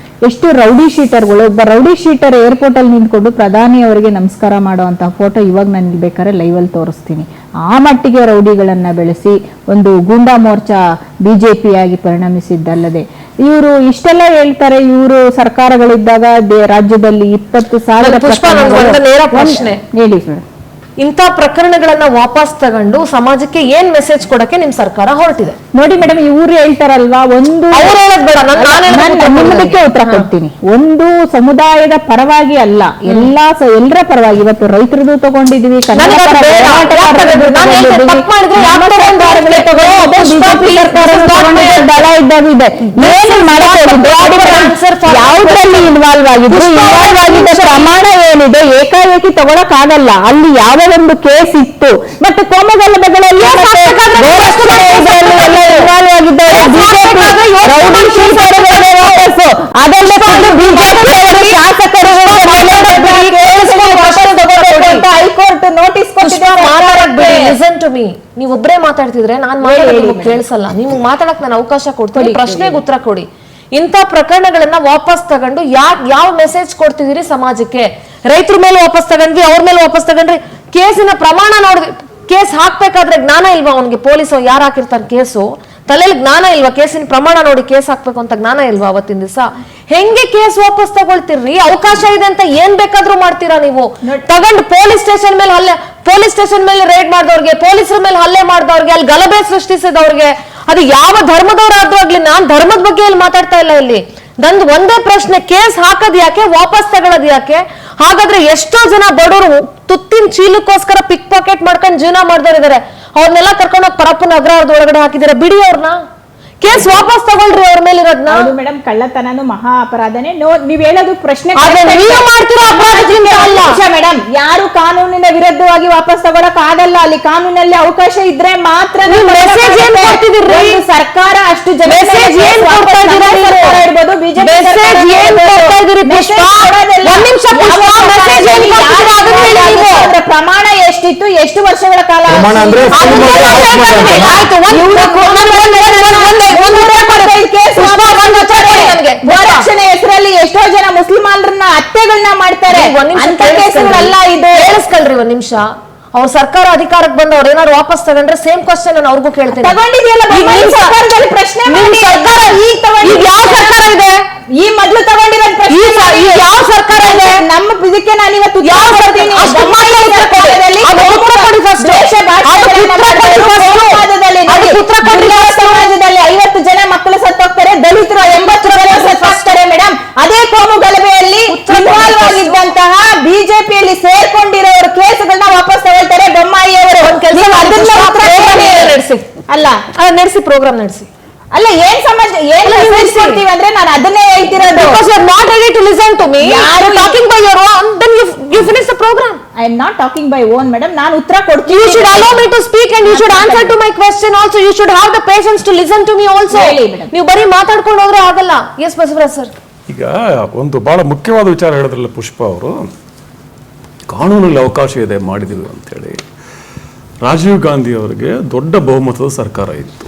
ಎಷ್ಟು ರೌಡಿ ಶೀಟರ್ಗಳು. ಒಬ್ಬ ರೌಡಿ ಶೀಟರ್ ಏರ್ಪೋರ್ಟ್ ಅಲ್ಲಿ ನಿಂತ್ಕೊಂಡು ಪ್ರಧಾನಿ ಅವರಿಗೆ ನಮಸ್ಕಾರ ಮಾಡುವಂತಹ ಫೋಟೋ ಇವಾಗ ನನಗೆ ಬೇಕಾದ್ರೆ ಲೈವ್ ಅಲ್ಲಿ ತೋರಿಸ್ತೀನಿ. ಆ ಮಟ್ಟಿಗೆ ರೌಡಿಗಳನ್ನ ಬೆಳೆಸಿ ಒಂದು ಗೂಂಡಾ ಮೋರ್ಚಾ ಬಿಜೆಪಿಯಾಗಿ ಪರಿಣಮಿಸಿದ್ದಲ್ಲದೆ, ಇವರು ಇಷ್ಟೆಲ್ಲ ಹೇಳ್ತಾರೆ. ಇವರು ಸರ್ಕಾರಗಳಿದ್ದಾಗ ರಾಜ್ಯದಲ್ಲಿ 20,000 ಪ್ರಶ್ನೆ ಹೇಳಿ ಸರ್. ಇಂಥ ಪ್ರಕರಣಗಳನ್ನ ವಾಪಸ್ ತಗೊಂಡು ಸಮಾಜಕ್ಕೆ ಏನ್ ಮೆಸೇಜ್ ಕೊಡಕ್ಕೆ ನಿಮ್ ಸರ್ಕಾರ ಹೊರಟಿದೆ? ನೋಡಿ ಮೇಡಮ್, ಇವ್ರು ಹೇಳ್ತಾರಲ್ವಾ, ಒಂದು ನಿಮ್ಮದಕ್ಕೆ ಉತ್ತರ ಕೊಡ್ತೀನಿ. ಒಂದು ಸಮುದಾಯದ ಪರವಾಗಿ ಅಲ್ಲ, ಎಲ್ಲರ ಪರವಾಗಿ. ಇವತ್ತು ರೈತರದು ತಗೊಂಡಿದೀವಿ, ಕನ್ನಡ ಪರ ಯಾವ್ದ್ರಲ್ಲಿ ಇನ್ವಾಲ್ವ್ ಆಗಿದ್ರು, ಇನ್ವಾಲ್ವ್ ಆಗಿದ್ದ ಪ್ರಮಾಣ ಏನಿದೆ ಏಕಾಏಕಿ ತಗೊಳಕ್ ಆಗಲ್ಲ. ಅಲ್ಲಿ ಯಾವ ಒಂದು ಕೇಸ್ ಇತ್ತು, ಮತ್ತೆ ಕೋಮಗಲಭೆಗಳಲ್ಲಿ ಇನ್ವಾಲ್ವ್ ಆಗಿದ್ದಾರೆ ಹೈಕೋರ್ಟ್ ನೋಟಿಸ್ ಕೊಟ್ಟಿದೆ. ನೀವೊಬ್ಬರೇ ಮಾತಾಡ್ತಿದ್ರೆ ನಾನ್ ಮಾತಾಡೋದು ಕೇಳಿಸಲ್ಲ. ನಿಮ್ಗೆ ಮಾತಾಡಕ್ ನಾನು ಅವಕಾಶ ಕೊಡ್ತೀನಿ, ಪ್ರಶ್ನೆಗೆ ಉತ್ತರ ಕೊಡಿ. ಇಂಥ ಪ್ರಕರಣಗಳನ್ನ ವಾಪಸ್ ತಗೊಂಡು ಯಾವ ಮೆಸೇಜ್ ಕೊಡ್ತಿದ್ದೀರಿ ಸಮಾಜಕ್ಕೆ? ರೈತರ ಮೇಲೆ ವಾಪಸ್ ತಗೊಂಡ್ವಿ, ಅವ್ರ ಮೇಲೆ ವಾಪಸ್ ತಗೊಂಡ್ರಿ, ಕೇಸಿನ ಪ್ರಮಾಣ ನೋಡಿದ್ವಿ. ಕೇಸ್ ಹಾಕ್ಬೇಕಾದ್ರೆ ಜ್ಞಾನ ಇಲ್ವಾ ಅವನಿಗೆ? ಪೊಲೀಸ್ ಯಾರು ಹಾಕಿರ್ತಾನೆ ಕೇಸು, ತಲೆಯಲ್ಲಿ ಜ್ಞಾನ ಇಲ್ವಾ? ಕೇಸಿನ ಪ್ರಮಾಣ ನೋಡಿ ಕೇಸ್ ಹಾಕ್ಬೇಕು ಅಂತ ಜ್ಞಾನ ಇಲ್ವಾ ಅವತ್ತಿನ ದಿವಸ? ಹೆಂಗೆ ಕೇಸ್ ವಾಪಸ್ ತಗೊಳ್ತೀರಿ? ಅವಕಾಶ ಇದೆ ಅಂತ ಏನ್ ಬೇಕಾದ್ರೂ ಮಾಡ್ತೀರಾ ನೀವು? ತಗೊಂಡು ಪೊಲೀಸ್ ಸ್ಟೇಷನ್ ಮೇಲೆ ರೇಡ್ ಮಾಡಿದವ್ರಿಗೆ, ಪೊಲೀಸರ ಮೇಲೆ ಹಲ್ಲೆ ಮಾಡಿದವ್ರಿಗೆ, ಅಲ್ಲಿ ಗಲಭೆ ಸೃಷ್ಟಿಸಿದವ್ರಿಗೆ, ಅದು ಯಾವ ಧರ್ಮದವರಾದ್ರೂ ಆಗ್ಲಿ, ನಾನ್ ಧರ್ಮದ ಬಗ್ಗೆ ಇಲ್ಲಿ ಮಾತಾಡ್ತಾ ಇಲ್ಲ. ಇಲ್ಲಿ ನಂದು ಒಂದೇ ಪ್ರಶ್ನೆ, ಕೇಸ್ ಹಾಕೋದ್ ಯಾಕೆ, ವಾಪಸ್ ತಗೊಳ್ಳೋದು ಯಾಕೆ? ಹಾಗಾದ್ರೆ ಎಷ್ಟೋ ಜನ ಬಡವರು ತುತ್ತಿನ ಚೀಲಕ್ಕೋಸ್ಕರ ಪಿಕ್ ಪಾಕೆಟ್ ಮಾಡ್ಕೊಂಡು ಜೀವನ ಮಾಡಿದವ್ರು ಇದಾರೆ. ಅವ್ರನ್ನೆಲ್ಲ ಕರ್ಕೊಂಡೋಗಿ ಪರಪ್ಪನ ಅಗ್ರಹಾರದ ಒಳಗಡೆ ಹಾಕಿದಾರೆ. ಬಿಡಿ ಅವ್ರನ್ನ, ಕೇಸ್ ವಾಪಸ್ ತಗೊಳ್ರಿ ಅವ್ರ ಮೇಲೆ ಇರೋದ್ನ. ಮೇಡಮ್, ಕಳ್ಳತನನು ಮಹಾ ಅಪರಾಧನೇ. ನೀವ್ ಹೇಳೋದು ಪ್ರಶ್ನೆ ಮೇಡಮ್, ಯಾರು ಕಾನೂನಿನ ವಿರುದ್ಧವಾಗಿ ವಾಪಸ್ ತಗೊಳಕ್ ಆಗಲ್ಲ. ಅಲ್ಲಿ ಕಾನೂನಲ್ಲಿ ಅವಕಾಶ ಇದ್ರೆ ಮಾತ್ರ ಸರ್ಕಾರ ಅಷ್ಟು ಜನ ಇರ್ಬೋದು, ಬಿಜೆಪಿ ಪ್ರಮಾಣ ಎಷ್ಟಿತ್ತು, ಎಷ್ಟು ವರ್ಷಗಳ ಕಾಲ ವರದಕ್ಷಿಣೆ ಹೆಸರಲ್ಲಿ ಎಷ್ಟೋ ಜನ ಮುಸ್ಲಿಮಾನರನ್ನ ಹತ್ಯೆಗಳನ್ನ ಮಾಡ್ತಾರೆ. ಕೇಸುಗಳಲ್ಲ ಇದು. ಕೇಳಿಸ್ಕೊಳ್ರಿ ಒಂದ್ ನಿಮಿಷ. ಅವ್ರ ಸರ್ಕಾರ ಅಧಿಕಾರಕ್ಕೆ ಬಂದು ಅವ್ರ ಏನಾದ್ರು ವಾಪಸ್ ತಗೊಂಡ್ರೆ ಸೇಮ್ ಕ್ವಶನ್ ನಾನು ಅವ್ರಿಗೂ ಕೇಳ್ತೀನಿ. ಪ್ರಶ್ನೆ ಯಾವ ಸರ್ಕಾರ ಇದೆ? ಈ ಮೊದಲು ತಗೊಂಡಿರೋದು ಪ್ರಶ್ನೆ ಯಾವ ಸರ್ಕಾರ ಇದೆ? ನಮ್ಮ ಇದಕ್ಕೆ ನಾನು ಇವತ್ತು ಯಾವ ಸಮಾಜದಲ್ಲಿ 50 ಜನ ಮಕ್ಕಳು ಸತ್ತೋಗ್ತಾರೆ, ದಲಿತರು 80 ಸತ್ತೋಗ್ತಾರೆ ಮೇಡಮ್. ಅದೇ ಕೋಮು ಗಲಭೆಯಲ್ಲಿ ಇನ್ವಾಲ್ವ್ ಆಗಿದ್ದಂತಹ ಬಿಜೆಪಿಯಲ್ಲಿ ಸೇರ್ಕೊಂಡಿರೋರು ಕೇಸುಗಳನ್ನ ವಾಪಸ್ ತಗೊಳ್ತಾರೆ. ಬೊಮ್ಮಾಯಿ ಅವರು ಅಲ್ಲ ನಡೆಸಿ, ಪ್ರೋಗ್ರಾಮ್ ನಡೆಸಿ. ಅಲ್ಲ, ಏನ್ ಸಮಾಜ ಏನ್ ಕೊಡ್ತೀವಿ ಅಂದ್ರೆ ನಾನು ಅದನ್ನೇ ಹೇಳ್ತಿರೋದು. not ready to listen to me. You talking by your own, then you finish the program. I am not talking by own, madam. ನಾನು ಉತ್ತರ ಕೊಡ್ತೀನಿ. You should allow me to speak and you should answer to my question also. You should have the patience to listen to me also. ನೀವು ಬರೀ ಮಾತಾಡ್ಕೊಂಡು ಹೋದ್ರೆ ಆಗಲ್ಲ. Yes Basavaraj sir. ಈಗ ಒಂದು ಬಹಳ ಮುಖ್ಯವಾದ ವಿಚಾರ ಹೇಳಿದ್ರಲ್ಲ ಪುಷ್ಪ ಅವರು, ಕಾನೂನಲ್ಲಿ ಅವಕಾಶ ಇದೆ ಮಾಡಿದ್ದೀವಿ ಅಂತೇಳಿ. ರಾಜೀವ್ ಗಾಂಧಿ ಅವರಿಗೆ ದೊಡ್ಡ ಬಹುಮತದ ಸರ್ಕಾರ ಇತ್ತು.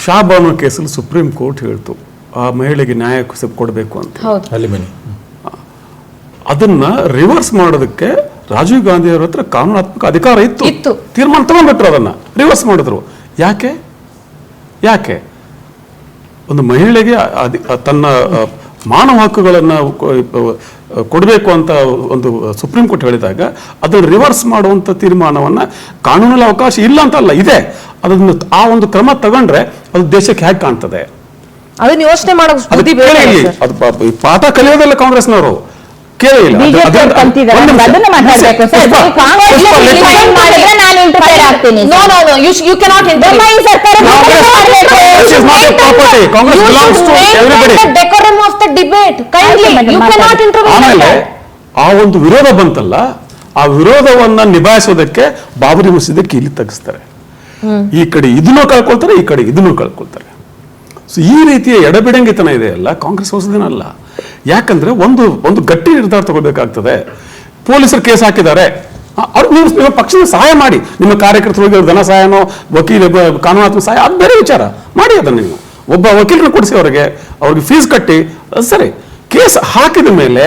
ಶಾಬಾನು ಕೇಸಲ್ಲಿ ಸುಪ್ರೀಂ ಕೋರ್ಟ್ ಹೇಳ್ತು ಆ ಮಹಿಳೆಗೆ ನ್ಯಾಯ ಕೊಡಬೇಕು ಅಂತ. ಅಲ್ಲಿ ಬನ್ನಿ, ಅದನ್ನ ರಿವರ್ಸ್ ಮಾಡೋದಕ್ಕೆ ರಾಜೀವ್ ಗಾಂಧಿ ಅವರ ಹತ್ರ ಕಾನೂನಾತ್ಮಕ ಅಧಿಕಾರ ಇತ್ತು. ತೀರ್ಮಾನ ತಗೊಂಡ್ಬಿಟ್ರು, ಅದನ್ನ ರಿವರ್ಸ್ ಮಾಡಿದ್ರು. ಯಾಕೆ ಒಂದು ಮಹಿಳೆಗೆ ತನ್ನ ಮಾನವ ಹಕ್ಕುಗಳನ್ನು ಕೊಡಬೇಕು ಅಂತ ಒಂದು ಸುಪ್ರೀಂ ಕೋರ್ಟ್ ಹೇಳಿದಾಗ ಅದನ್ನು ರಿವರ್ಸ್ ಮಾಡುವಂತ ತೀರ್ಮಾನವನ್ನ ಕಾನೂನಲ್ಲಿ ಅವಕಾಶ ಇಲ್ಲ ಅಂತಲ್ಲ, ಇದೆ. ಅದನ್ನು ಆ ಒಂದು ಕ್ರಮ ತಗೊಂಡ್ರೆ ಅದು ದೇಶಕ್ಕೆ ಹೇಗೆ ಕಾಣ್ತದೆ ಅದನ್ನ ಯೋಚನೆ ಅದು ಪಾಠ ಕಲಿಯೋದಲ್ಲ ಕಾಂಗ್ರೆಸ್ನವರು. ಆಮೇಲೆ ಆ ಒಂದು ವಿರೋಧ ಬಂತಲ್ಲ, ಆ ವಿರೋಧವನ್ನ ನಿಭಾಯಿಸೋದಕ್ಕೆ ಬಾಬರಿ ಮಸೀದಿಗೆ ಇಲ್ಲಿ ತಗ್ಸ್ತಾರೆ. ಈ ಕಡೆ ಇದನ್ನು ಕಳ್ಕೊಳ್ತಾರೆ, ಈ ಕಡೆ ಇದನ್ನು ಕಳ್ಕೊಳ್ತಾರೆ. ಸೊ ಈ ರೀತಿಯ ಎಡಬಿಡಂಗಿತನ ಇದೆಯಲ್ಲ ಕಾಂಗ್ರೆಸ್ ಹೊಸದೇನಲ್ಲ. ಯಾಕಂದ್ರೆ ಒಂದು ಗಟ್ಟಿ ನಿರ್ಧಾರ ತಗೋಬೇಕಾಗ್ತದೆ. ಪೊಲೀಸರು ಕೇಸ್ ಹಾಕಿದ್ದಾರೆ, ನಿಮ್ಮ ಪಕ್ಷದ ಸಹಾಯ ಮಾಡಿ, ನಿಮ್ಮ ಕಾರ್ಯಕರ್ತರಿಗೆ ಧನ ಸಹಾಯನೋ ವಕೀಲ ಕಾನೂನಾತ್ಮಕ ಸಹಾಯ ಅದು ಬೇರೆ ವಿಚಾರ ಮಾಡಿ. ಅದನ್ನು ನೀವು ಒಬ್ಬ ವಕೀಲರನ್ನು ಕೊಡಿಸಿ ಅವ್ರಿಗೆ ಫೀಸ್ ಕಟ್ಟಿ ಸರಿ. ಕೇಸ್ ಹಾಕಿದ ಮೇಲೆ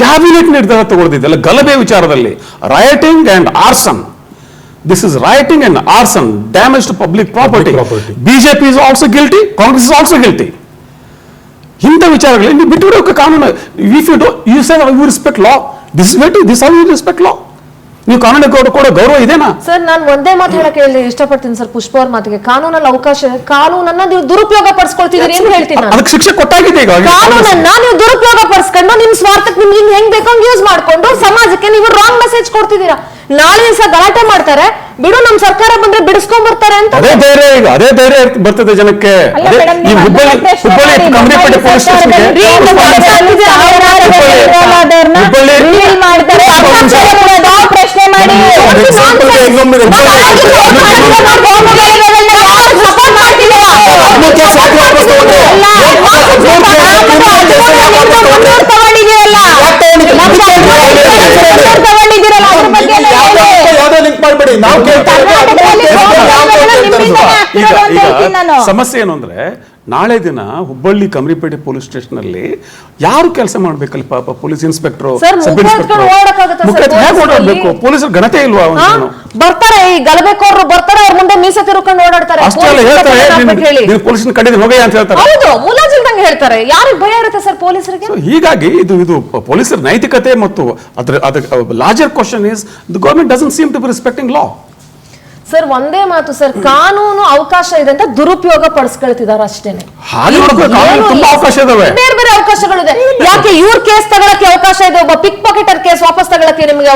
ಕ್ಯಾಬಿನೆಟ್ ನಿರ್ಧಾರ ತಗೊಳ್ದಿದ್ದಲ್ಲ ಗಲಭೆ ವಿಚಾರದಲ್ಲಿ, writing and Orson. This is rioting and arson, damage to public property. BJP is also guilty, Congress is also guilty. ಇಂಥ ವಿಚಾರಗಳಲ್ಲಿ ನೀವು ಬಿಟ್ಟು ಕಾನೂನು. If you do, you say you respect law. This is how you respect law. ನೀವು ಕಾನೂನಿಗೆ ಕೊಡೋ ಗೌರವ ಇದೆನಾ? ಸರ್, ನಾನು ಒಂದೇ ಮಾತು ಹೇಳಕ್ಕೆ ಇಷ್ಟಪಡ್ತೀನಿ ಸರ್ ಪುಷ್ಪ ಅವ್ರ ಮಾತಿಗೆ. ಕಾನೂನಲ್ಲಿ ಅವಕಾಶ, ಕಾನೂನನ್ನ ನೀವು ದುರುಪಯೋಗ ಪಡಿಸ್ಕೊಳ್ತಿದ್ದೀರಿ ಅಂತ ಹೇಳ್ತೀನಿ ನಾನು. ಅದಕ್ಕೆ ಶಿಕ್ಷೆ ಕೊಟ್ಟಾಗಿದೆ. ಈಗ ಕಾನೂನನ್ನ ನೀವು ದುರುಪಯೋಗ ಪಡಿಸ್ಕೊಂಡು ನಿಮ್ ಸ್ವಾರ್ಥಕ್ಕೆ ನಿಮ್ಗೆ ಹೆಂಗ್ ಬೇಕೋ ಯೂಸ್ ಮಾಡ್ಕೊಂಡು ಸಮಾಜಕ್ಕೆ ನೀವು ರಾಂಗ್ ಮೆಸೇಜ್ ಕೊಡ್ತಿದ್ದೀರಾ. ನಾಳೆ ದಿವಸ ಗಲಾಟೆ ಮಾಡ್ತಾರೆ, ಬಿಡು ನಮ್ ಸರ್ಕಾರ ಬಂದ್ರೆ ಬಿಡಿಸ್ಕೊಂಡ್ ಬರ್ತಾರೆ ಅಂತ. ಅದೇ ಧೈರ್ಯ ಬರ್ತದೆ ಜನಕ್ಕೆ. ಈ ಹುಬ್ಬಳ್ಳಿ ಕಮ್ರಿಪೇಟೆ ಪೊಲೀಸ್ ಪ್ರಶ್ನೆ ಮಾಡಿ ಸಮಸ್ಯೆ ಏನು ಅಂದ್ರೆ, ನಾಳೆ ದಿನ ಹುಬ್ಬಳ್ಳಿ ಕಮ್ರಿಪೇಟೆ ಪೊಲೀಸ್ ಸ್ಟೇಷನ್ ಅಲ್ಲಿ ಯಾರು ಕೆಲಸ ಮಾಡ್ಬೇಕಲ್ಲಿ? ಪಾಪ ಪೊಲೀಸ್ ಇನ್ಸ್ಪೆಕ್ಟರ್, ಸಬ್ ಇನ್ಸ್ಪೆಕ್ಟರ್ ಓಡಾಡ್ಬೇಕು. ಪೊಲೀಸರ ಘನತೆ ಇಲ್ವಾ? ಬರ್ತಾರೆ ಈ ಗಲಭೆಕೋರರು ಬರ್ತಾರೆ, ಅವ್ರ ಮುಂದೆ ಮೀಸೆ ತಿರುಕೊಂಡು ಓಡಾಡ್ತಾರೆ. ಅಷ್ಟೆಲ್ಲ ಹೇಳ್ತಾರೆ, ಪೊಲೀಸ್ ಕಡಿದ ಹೋಗಯ್ಯ ಅಂತ ಹೇಳ್ತಾರೆ. ಹೌದು, ಮುಲಾಜಿಲ್ದಂಗೆ ಹೇಳ್ತಾರೆ. ಯಾರಿಗೆ ಭಯ ಇರುತ್ತೆ ಸರ್ ಪೊಲೀಸರಿಗೆ? ಹೀಗಾಗಿ ಇದು ಪೊಲೀಸರ ನೈತಿಕತೆ ಮತ್ತು ಅದರ larger question is the government doesn't seem to be respecting law. Sir, ಒಂದೇ ಮಾತು ಸರ್, ಕಾನೂನು ಅವಕಾಶ ಇದೆ ಅಂತ ದುರುಪಯೋಗ ಪಡಿಸ್ಕೊಳ್ತಿದ್ದಾರೆ ಅಷ್ಟೇನೆ. ಬೇರೆ ಬೇರೆ ಅವಕಾಶಗಳಿದೆ. ಯಾಕೆ ಇವ್ರ ಕೇಸ್ ತಗೊಳಕ್ಕೆ ಅವಕಾಶ ಇದೆ, ಒಬ್ಬ ಪಿಕ್ ಪಾಕೆಟರ್ ಕೇಸ್ ವಾಪಸ್ ತಗೊಳಕ್ಕೆ ನಿಮಗೆ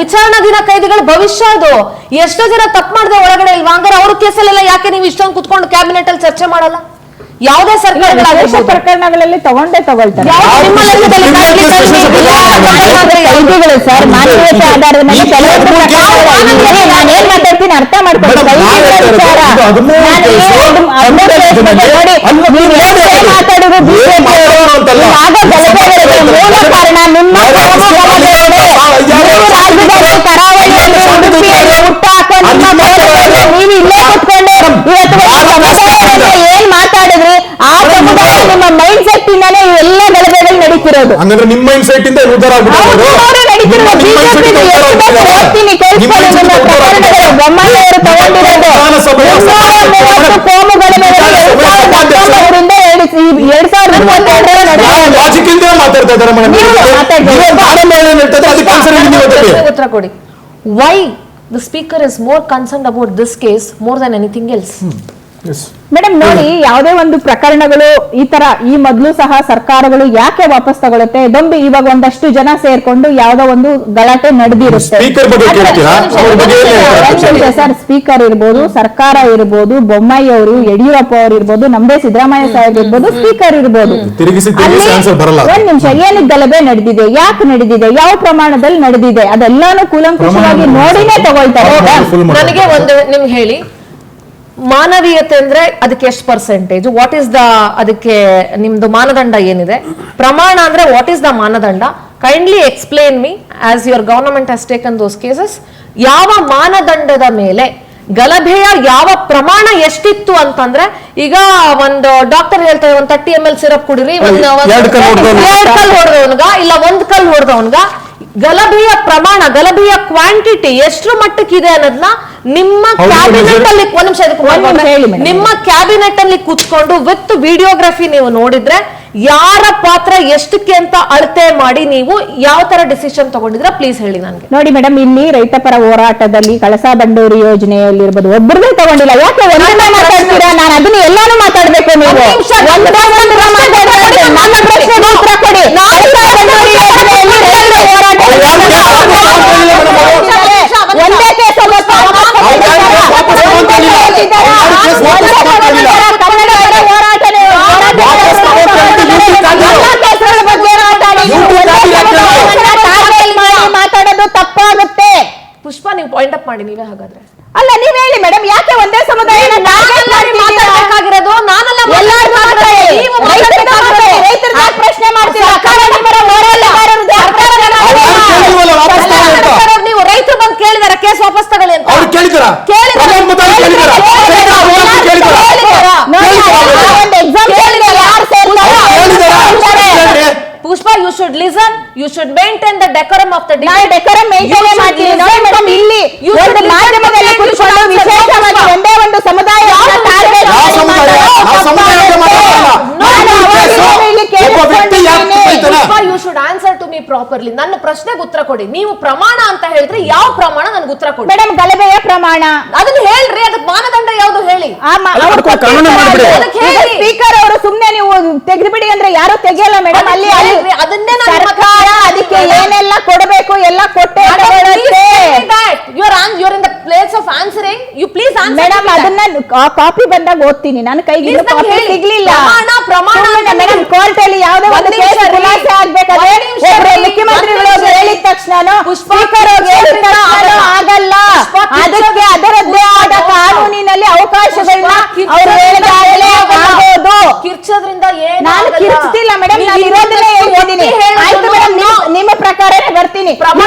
ವಿಚಾರಣಾಧೀನ ಕೈದಿಗಳ ಭವಿಷ್ಯ ಅದು. ಎಷ್ಟೋ ಜನ ತಪ್ಪು ಮಾಡದೆ ಒಳಗಡೆ ಇಲ್ವಾ? ಹಂಗಾರೆ ಅವ್ರ ಕೇಸಲ್ಲೆಲ್ಲ ಯಾಕೆ ನೀವು ಇಷ್ಟೊಂದು ಕುತ್ಕೊಂಡು ಕ್ಯಾಬಿನೆಟ್ ಅಲ್ಲಿ ಚರ್ಚೆ ಮಾಡಲ್ಲ? ಯಾವುದೇ ಪ್ರಕರಣಗಳಲ್ಲಿ ತಗೊಳ್ತಾರೆ. ಸರ್, ಮಾನವೀಯತೆ ಆಧಾರದ ಮೇಲೆ ನಾನೇನ್ ಮಾತಾಡ್ತೀನಿ ಅರ್ಥ ಮಾಡ್ಕೊಂಡು ಮಾತಾಡೋದು ಮೂಲ ಕಾರಣ ನಿಮ್ಮ ರಾಜ್ಯದಲ್ಲಿ ಕರಾವಳಿಯಲ್ಲಿ ಉಡುಪಿಯಲ್ಲಿ ಹುಟ್ಟು ಹಾಕೊಂಡು ನೀವು ಇಲ್ಲೇ ಕುತ್ಕೊಂಡು ಇವತ್ತು ಏನ್ ಮಾತಾಡಿದ್ರಿ ಆ ಸಮುದಾಯ ನಿಮ್ಮ ಮೈಂಡ್ ಸೆಟ್ ಇಂದಾನೆ ಎಲ್ಲ ಗಲಭೆಗಳು ನಡೀತಿರೋದು. ಹಂಗಂದ್ರೆ ನಿಮ್ಮ ಮೈಂಡ್ ಸೆಟ್ ಇಂದ ಉದ್ಧಾರ ಬೊಮ್ಮಾಯಿಯವರು ತಗೊಂಡಿರೋದು ಕೋಮು ಗಲಭೆಗಳು 2022 ಉತ್ತರ ಕೊಡಿ. Why the speaker is more concerned about this case more than anything else? Madam ನೋಡಿ, ಯಾವುದೇ ಒಂದು ಪ್ರಕರಣಗಳು ಈ ತರ ಈ ಮೊದಲು ಸಹ ಸರ್ಕಾರಗಳು ಯಾಕೆ ವಾಪಸ್ ತಗೊಳುತ್ತೆ? ದೊಂಬಿ ಇವಾಗ ಒಂದಷ್ಟು ಜನ ಸೇರ್ಕೊಂಡು ಯಾವ್ದೋ ಒಂದು ಗಲಾಟೆ ನಡೆದಿರುತ್ತೆ. ಸರ್, ಸ್ಪೀಕರ್ ಇರ್ಬೋದು, ಸರ್ಕಾರ ಇರ್ಬೋದು, ಬೊಮ್ಮಾಯಿ ಅವರು, ಯಡಿಯೂರಪ್ಪ ಅವರು ಇರ್ಬೋದು, ನಮ್ದೇ ಸಿದ್ದರಾಮಯ್ಯ ಸಾಹೇಬ್ ಇರ್ಬೋದು, ಸ್ಪೀಕರ್ ಇರ್ಬೋದು. ಒಂದ್ ನಿಮಿಷ, ಏನಕ್ಕೆ ಗಲಭೆ ನಡೆದಿದೆ, ಯಾಕೆ ನಡೆದಿದೆ, ಯಾವ ಪ್ರಮಾಣದಲ್ಲಿ ನಡೆದಿದೆ, ಅದೆಲ್ಲಾನು ಕೂಲಂಕುಷವಾಗಿ ನೋಡಿನೇ ತಗೊಳ್ತಾರೆ. ನನಗೆ ಒಂದು ನಿಮ್ಗೆ ಹೇಳಿ, ಮಾನವೀಯತೆ ಅಂದ್ರೆ ಅದಕ್ಕೆ ಎಷ್ಟು ಪರ್ಸೆಂಟೇಜ್, ವಾಟ್ ಈಸ್ ದ ಅದಕ್ಕೆ ನಿಮ್ದು ಮಾನದಂಡ ಏನಿದೆ? ಪ್ರಮಾಣ ಅಂದ್ರೆ ವಾಟ್ ಈಸ್ ದ ಮಾನದಂಡ? Kindly explain me as your government has taken those cases. ಯಾವ ಮಾನದಂಡದ ಮೇಲೆ ಗಲಭೆಯ ಯಾವ ಪ್ರಮಾಣ ಎಷ್ಟಿತ್ತು ಅಂತಂದ್ರೆ, ಈಗ ಒಂದು ಡಾಕ್ಟರ್ ಹೇಳ್ತಾರೆ ಒಂದು 30 ml ಸಿರಪ್ ಕುಡಿರಿ, ಎರಡು ಕಲ್ಲು ಹೊಡೆದವನ್ಗ ಇಲ್ಲ ಒಂದ್ ಕಲ್ಲು ಹೊಡೆದವನ್ಗ ಗಲಭೆಯ ಪ್ರಮಾಣ, ಗಲಭೆಯ ಕ್ವಾಂಟಿಟಿ ಎಷ್ಟ್ರ ಮಟ್ಟಕ್ಕಿದೆ ಅನ್ನೋದನ್ನ ನಿಮ್ಮ ಕ್ಯಾಬಿನೆಟ್ ಅಲ್ಲಿ ನಿಮ್ಮ ಕ್ಯಾಬಿನೆಟ್ ಅಲ್ಲಿ ಕೂತ್ಕೊಂಡು ವಿತ್ ವಿಡಿಯೋಗ್ರಫಿ ನೀವು ನೋಡಿದ್ರೆ ಯಾರ ಪಾತ್ರ ಎಷ್ಟಕ್ಕೆ ಅಂತ ಅಳತೆ ಮಾಡಿ ನೀವು ಯಾವ ತರ ಡಿಸಿಷನ್ ತಗೊಂಡಿದ್ರ ಪ್ಲೀಸ್ ಹೇಳಿ ನನಗೆ. ನೋಡಿ ಮೇಡಮ್, ಇಲ್ಲಿ ರೈತ ಪರ ಹೋರಾಟದಲ್ಲಿ ಕಳಸಾ ಬಂಡೂರಿ ಯೋಜನೆಯಲ್ಲಿ ಇರ್ಬೋದು, ಒಬ್ಬರದೇ ತಗೊಂಡಿಲ್ಲ. ಯಾಕೆ ಒಂದನ್ನ ಮಾತಾಡ್ತೀರಾ? ನಾನು ಅದನ್ನ ಎಲ್ಲಾನು ಮಾತಾಡ್ಬೇಕು. ನೀವು ನನ್ನ ಪ್ರಶ್ನೆಗೆ ಉತ್ತರ ಕೊಡಿ. ಒಂದೇ ಕೇಸ್ ಮಾತಾಡೋದು ತಪ್ಪಾಗುತ್ತೆ. ಪುಷ್ಪ, ನೀವು ಪಾಯಿಂಟ್ ಅಪ್ ಮಾಡಿ ನೀವೇ ಹಾಗಾದ್ರೆ. ಅಲ್ಲ, ನೀವ್ ಹೇಳಿ ಮೇಡಮ್, ಯಾಕೆ ಒಂದೇ ಸಮುದಾಯ ಮಾತಾಡಬೇಕಾಗಿರೋದು? ನಾನಲ್ಲ, ರೈತರ ಪ್ರಶ್ನೆ ಮಾಡ್ತೀರಾ? ನೀವು ರೈತರು ಬಂದು ಕೇಳಿದಾರ ಕೇಸ್ ವಾಪಸ್ ತಗೊಳ್ಳಿ ಅಂತ? Pushpa, you should listen, you should maintain the decorum of the debate. Decorum maintain ಮಾಡ್ತೀನಿ. ನೋಡಿ ಮೇಡಮ್, ಇಲ್ಲಿ ಒಂದು ಮಾಧ್ಯಮದಲ್ಲಿ ಕೂತ್ಕೊಂಡು ವಿಶೇಷವಾಗಿ ಒಂದೇ ಒಂದು ಸಮುದಾಯ you should answer to me properly. ನನ್ನ ಪ್ರಶ್ನೆಗೆ ಉತ್ತರ ಕೊಡಿ. ನೀವು ಪ್ರಮಾಣ ಅಂತ ಹೇಳಿದ್ರೆ ಯಾವ ಪ್ರಮಾಣ ನನಗೆ ಉತ್ತರ ಕೊಡಿ. ಮೇಡಮ್, ಗಲಭೆಯ ಪ್ರಮಾಣ ಅದನ್ನ ಹೇಳ್ರಿ, ಅದಕ್ಕೆ ಮಾನದಂಡ ಯಾವುದು ಹೇಳಿ. ಸ್ಪೀಕರ್ ಅವರು ಸುಮ್ನೆ ನೀವು ತೆಗೆದುಬಿಡಿ ಅಂದ್ರೆ ಯಾರು ತೆಗೆಯಲ್ಲ ಮೇಡಮ್. ಅಲ್ಲಿ ಅದನ್ನೇ ಸರ್ಕಾರ ಅದಕ್ಕೆ ಏನೆಲ್ಲ ಕೊಡಬೇಕು ಎಲ್ಲ ಕೊಟ್ಟೆ ಮೇಡಮ್. ಅದನ್ನ ಕಾಪಿ ಬಂದಾಗ ಓದ್ತೀನಿ. ನನ್ನ ಕೈಗೆ ಸಿಗ್ಲಿಲ್ಲ. ಕೋರ್ಟ್ ಅಲ್ಲಿ ಯಾವುದೇ ಒಂದು ಕೇಸ್ ಖುಲಾಸೆ ಆಗ್ಬೇಕಾದ್ರೆ ಮುಖ್ಯಮಂತ್ರಿಗಳು ಹೇಳಿದ ತಕ್ಷಣ ಸ್ಪೀಕರ್ ಹೇಳಿದ ತಕ್ಷಣ ಆಗಲ್ಲ. ಅದಕ್ಕೆ ಅದರದ್ದೇ ಆದ ಕಾನೂನಿನಲ್ಲಿ ಅವಕಾಶಗಳನ್ನ ಅವರು ಹೇಳಿದಾಗಲೇ ಆಗೋದು. ಕಿರ್ಚೋದ್ರಿಂದ ನಾನು ಕಿರ್ಚ್ತಿಲ್ಲ ಮೇಡಮ್, ನಾನು ಇರೋದನ್ನೇ ಹೇಳ್ತಿದ್ದೀನಿ. ಆಯ್ತು ಮೇಡಮ್, ನಿಮ್ಮ ಪ್ರಕಾರನೇ ಬರ್ತೀನಿ.